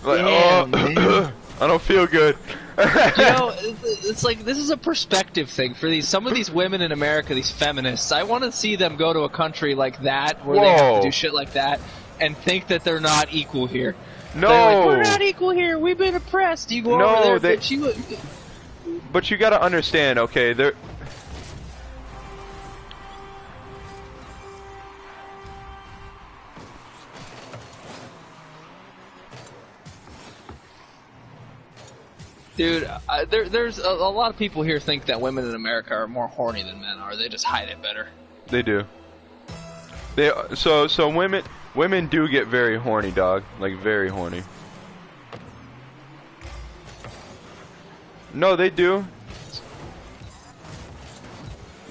Like, I don't feel good. You know, it's like, this is a perspective thing for some of these women in America, these feminists. I want to see them go to a country like that, where they have to do shit like that, and think that they're not equal here. No, like, we're not equal here. We've been oppressed. You go over there, but you gotta understand, okay? They're. Dude, there's a lot of people here think that women in America are more horny than men are. They just hide it better. They do. So women do get very horny, dog. Like, very horny. No, they do.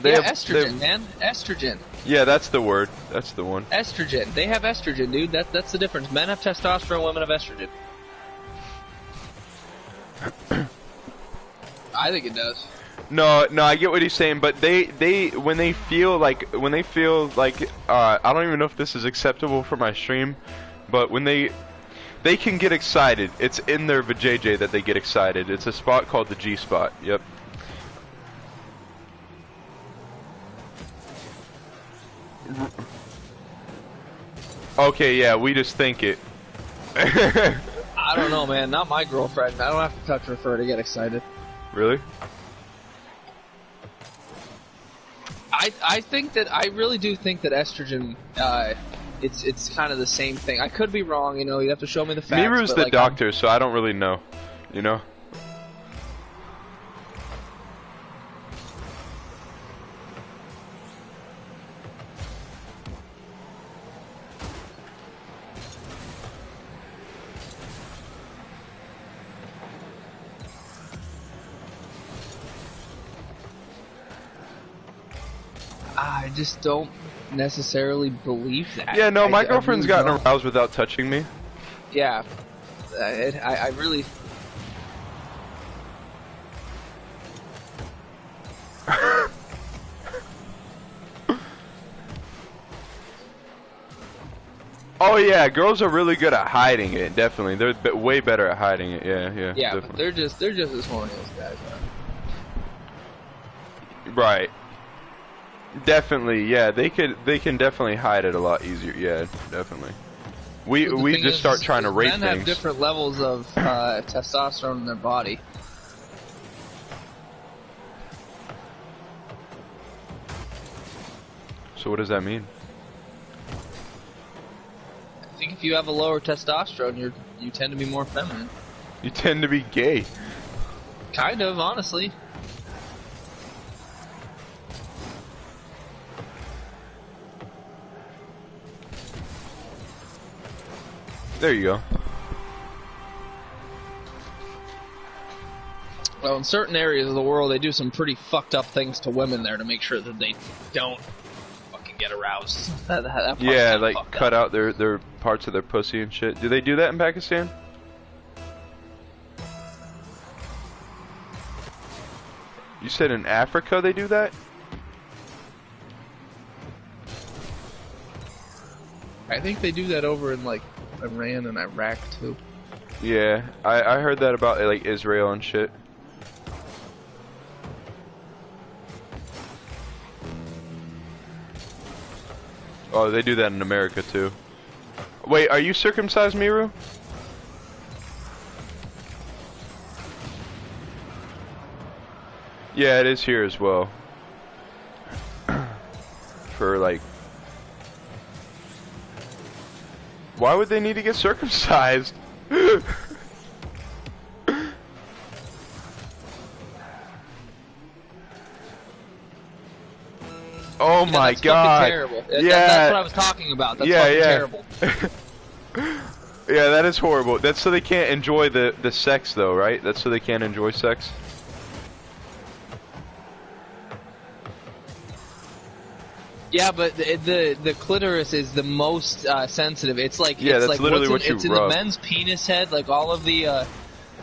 Estrogen, man. Estrogen. Yeah, that's the word. That's the one. Estrogen. They have estrogen, dude. That's the difference. Men have testosterone, women have estrogen. I think it does. No, I get what he's saying, but when they feel like I don't even know if this is acceptable for my stream, but when they can get excited, it's in their vajayjay that they get excited. It's a spot called the G spot. Yep. Okay, yeah, we just think it. I don't know, man. Not my girlfriend. I don't have to touch her for her to get excited. Really? I really do think that estrogen, it's kind of the same thing. I could be wrong, you know. You have to show me the facts. Miru's the doctor, so I don't really know, you know. I just don't necessarily believe that. Yeah, no, my girlfriend's gotten aroused without touching me. Yeah, I really. Oh yeah, girls are really good at hiding it. Definitely, they're way better at hiding it. Yeah. Yeah, definitely. But they're just as horny as guys are. Right. Definitely, yeah. They can definitely hide it a lot easier. Yeah, definitely. We just start trying to rate things. Men have different levels of testosterone in their body. So what does that mean? I think if you have a lower testosterone, you tend to be more feminine. You tend to be gay. Kind of, honestly. There you go. Well, in certain areas of the world, they do some pretty fucked up things to women there to make sure that they don't fucking get aroused. That yeah, like cut out their parts of their pussy and shit. Do they do that in Pakistan? You said in Africa they do that? I think they do that over in, like, Iran and Iraq, too. Yeah, I heard that about, like, Israel and shit. Oh, they do that in America, too. Wait, are you circumcised, Miru? Yeah, it is here as well. For like... Why would they need to get circumcised? Oh my god. Terrible. Yeah. That's what I was talking about. That's fucking terrible. Yeah, that is horrible. That's so they can't enjoy the sex though, right? That's so they can't enjoy sex. Yeah, but the clitoris is the most sensitive. It's like that's like literally what you it's in the men's penis head, like all of the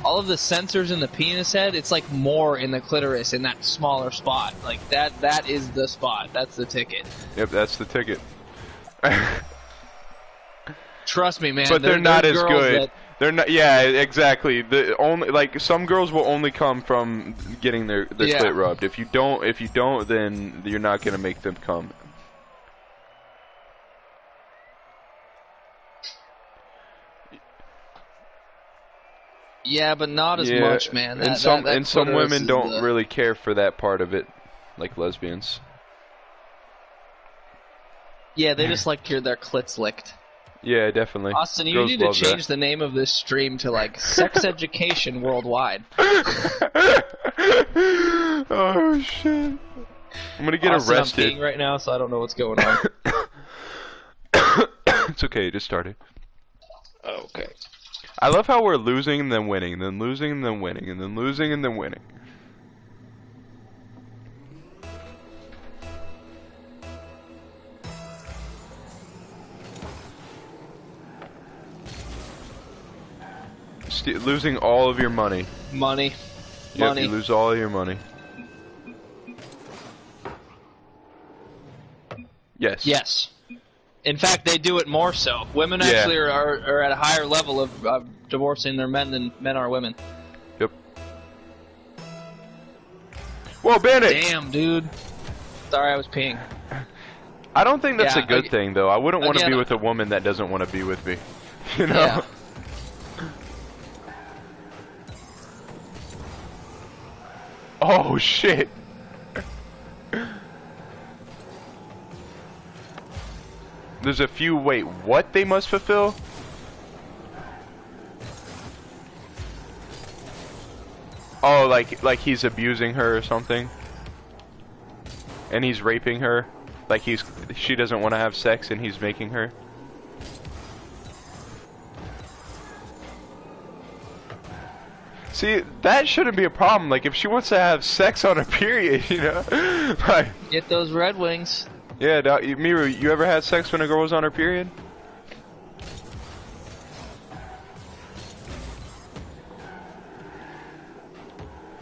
sensors in the penis head. It's like more in the clitoris in that smaller spot. Like that is the spot. That's the ticket. Yep, that's the ticket. Trust me, man. But they're not as good. They're not. Yeah, exactly. The only like some girls will only come from getting their clit rubbed. If you don't, then you're not gonna make them come. Yeah, but not as much, man. And some women don't really care for that part of it, like lesbians. Yeah, they just like their clits licked. Yeah, definitely. Austin, you need to change the name of this stream to like Sex Education Worldwide. Oh shit! I'm gonna get Austin, arrested. I'm peeing right now, so I don't know what's going on. It's okay, just started. Oh, okay. I love how we're losing and then winning, and then losing and then winning, and then losing and then winning. Losing all of your money. Money. Yep, Money. you lose all of your money. Yes. Yes. In fact, they do it more so. Women actually are at a higher level of divorcing their men than men are women. Yep. Whoa, Bandit! Damn, dude. Sorry, I was peeing. I don't think that's a good thing, though. I wouldn't want to be with a woman that doesn't want to be with me. You know? Yeah. Oh, shit! There's a few, wait, what they must fulfill? Oh, like he's abusing her or something? And he's raping her? Like she doesn't want to have sex and he's making her? See, that shouldn't be a problem. Like, if she wants to have sex on her period, you know? Like, get those Red Wings. Yeah, Miru, you ever had sex when a girl was on her period?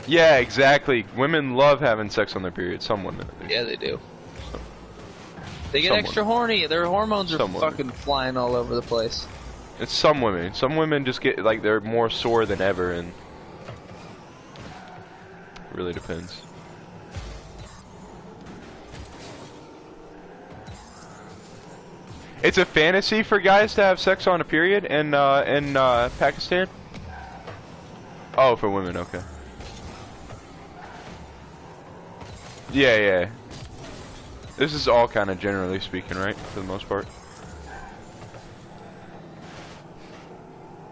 Yeah, exactly. Women love having sex on their period. Some women. Yeah, they do. They get extra horny. Their hormones are fucking flying all over the place. It's some women. Some women just get, like, they're more sore than ever, and it really depends. It's a fantasy for guys to have sex on a period in Pakistan? Oh, for women, okay. Yeah. This is all kind of generally speaking, right? For the most part.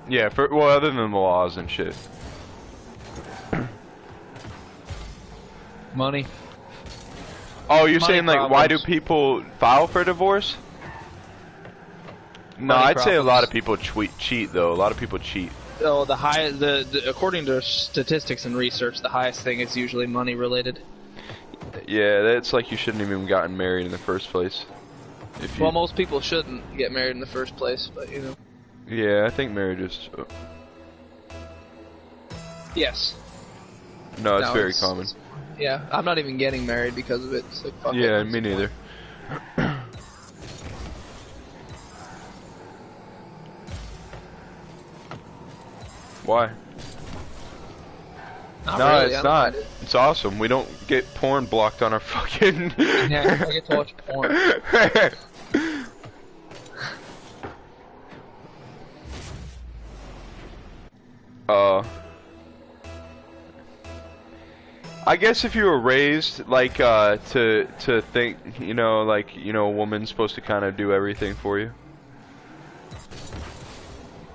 Yeah, well, other than the laws and shit. Money. Oh, you're saying, like, why do people file for divorce? No, I'd say a lot of people cheat, though. A lot of people cheat. Oh, according to statistics and research, the highest thing is usually money related. Yeah, that's like you shouldn't have even gotten married in the first place. Well, most people shouldn't get married in the first place, but you know. Yeah, I think marriage is... Yes. No, it's very common. Yeah, I'm not even getting married because of it. It's like, fuck it. Me neither. Why? No, it's not. It's awesome. We don't get porn blocked on our fucking... Yeah, I get to watch porn. I guess if you were raised like to think, you know, like, you know, a woman's supposed to kind of do everything for you.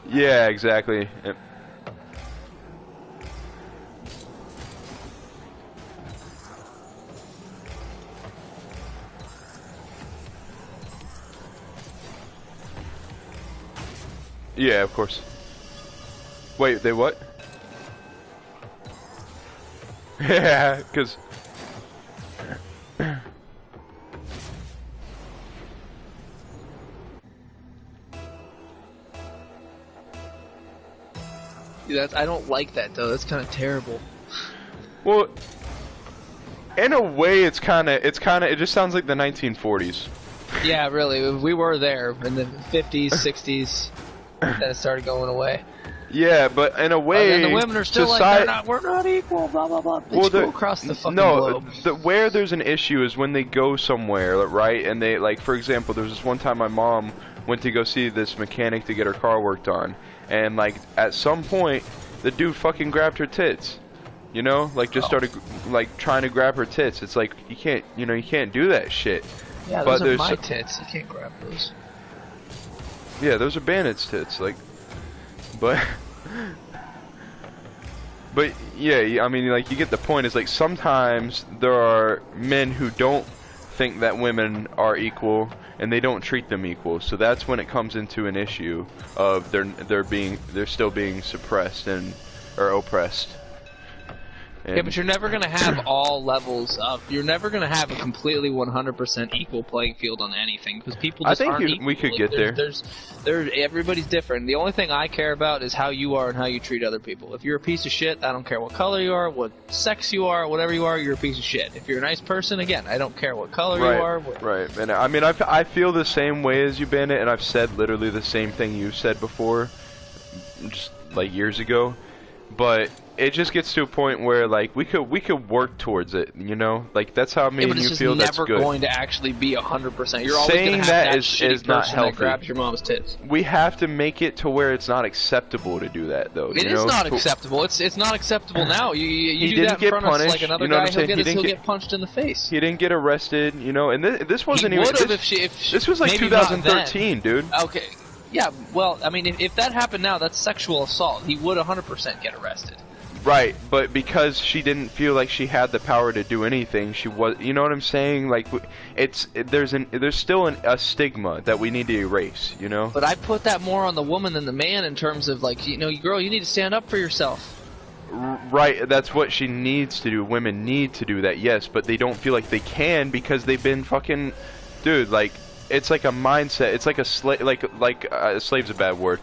Yeah, exactly. Yeah, of course. Wait, they what? Yeah, because... I don't like that though. That's kind of terrible. Well, in a way, it just sounds like the 1940s. Yeah, really. We were there in the 50s, 60s. Then it started going away. Yeah, but in a way, and the women are still like, we're not equal, blah blah blah. They go across the fucking globe. Where there's an issue is when they go somewhere, right? And they, like, for example, there was this one time my mom went to go see this mechanic to get her car worked on, and like at some point, the dude fucking grabbed her tits. You know, like just started like trying to grab her tits. It's like you can't do that shit. Yeah, those are my tits. You can't grab those. Yeah, those are bandits' tits, like, but yeah, I mean, like, you get the point. Is like sometimes there are men who don't think that women are equal, and they don't treat them equal. So that's when it comes into an issue of they're still being suppressed or oppressed. Yeah, but you're never going to have all levels of... You're never going to have a completely 100% equal playing field on anything, because people just aren't equal. We could get there. Everybody's different. The only thing I care about is how you are and how you treat other people. If you're a piece of shit, I don't care what color you are, what sex you are, whatever you are, you're a piece of shit. If you're a nice person, again, I don't care what color you are. Right, and I mean, I feel the same way as you, Bandit, and I've said literally the same thing you've said before, just like years ago, but... It just gets to a point where, like, we could work towards it, you know? Like, that's how me and you feel that's good. It's never going to actually be 100%. You're always going to have that shitty person that grabs your mom's tits. We have to make it to where it's not acceptable to do that, though. It is not acceptable. It's not acceptable now. You do that in front of like another guy, he'll get punched in the face. He didn't get arrested, you know? And this wasn't even... This was like 2013, dude. Okay. Yeah, well, I mean, if that happened now, that's sexual assault. He would 100% get arrested. Right, but because she didn't feel like she had the power to do anything, she was. You know what I'm saying? Like, there's still a stigma that we need to erase. You know. But I put that more on the woman than the man in terms of like, you know, girl, you need to stand up for yourself. Right, that's what she needs to do. Women need to do that, yes, but they don't feel like they can because they've been fucking, dude. Like, it's like a mindset. It's like a slave. Like slave's a bad word.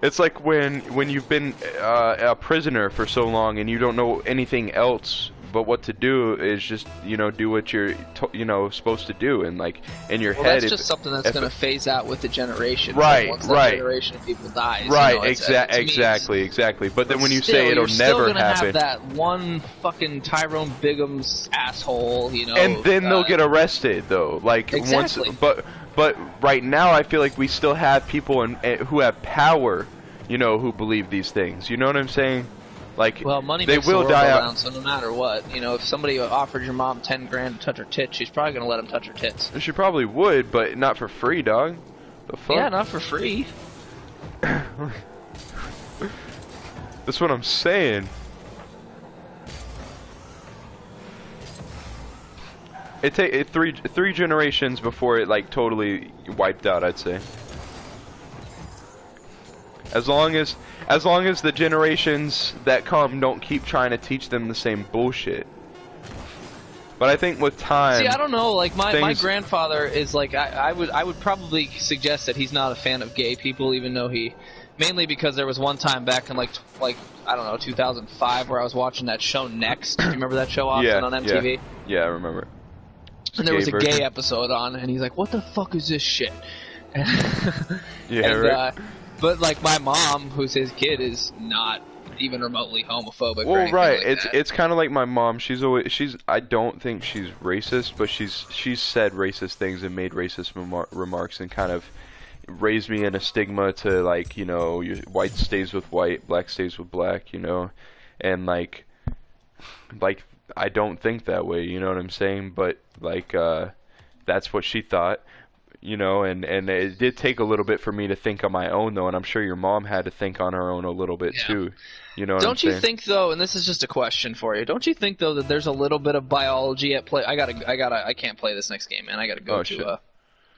It's like when you've been a prisoner for so long and you don't know anything else but what to do is just, you know, do what you're supposed to do, and like in your head. That's just something that's going to phase out with the generation. Right, once that generation of people dies. Right, you know, exactly. But then when you say it'll never happen, have that one fucking Tyrone Bigham's asshole, you know. And then they'll get arrested though. Like exactly. But right now, I feel like we still have people who have power, you know, who believe these things. You know what I'm saying? Like, well, money they makes will the world die go out. Round, so no matter what, you know, if somebody offered your mom 10 grand to touch her tits, she's probably gonna let him touch her tits. She probably would, but not for free, dog. The fuck? Yeah, not for free. That's what I'm saying. It take three generations before it like totally wiped out, I'd say. As long as the generations that come don't keep trying to teach them the same bullshit. But I think with time... See, I don't know, like, my grandfather is, like, I would probably suggest that he's not a fan of gay people, even though he... Mainly because there was one time back in, like I don't know, 2005, where I was watching that show Next. Do you remember that show, Austin, on MTV? Yeah, I remember it. And there was a gay episode on, and he's like, what the fuck is this shit? Right. But, like, my mom, who's his kid, is not even remotely homophobic. Well, or anything right. Like it's kind of like my mom. I don't think she's racist, but she's said racist things and made racist remarks and kind of, raised me in a stigma to, like, you know, white stays with white, black stays with black, you know, and like I don't think that way, you know what I'm saying? But like that's what she thought, you know, and it did take a little bit for me to think on my own, though, and I'm sure your mom had to think on her own a little bit too. You know what Don't I'm you think, though, and this is just a question for you, don't you think, though, that there's a little bit of biology at play? I can't play this next game, man. I gotta go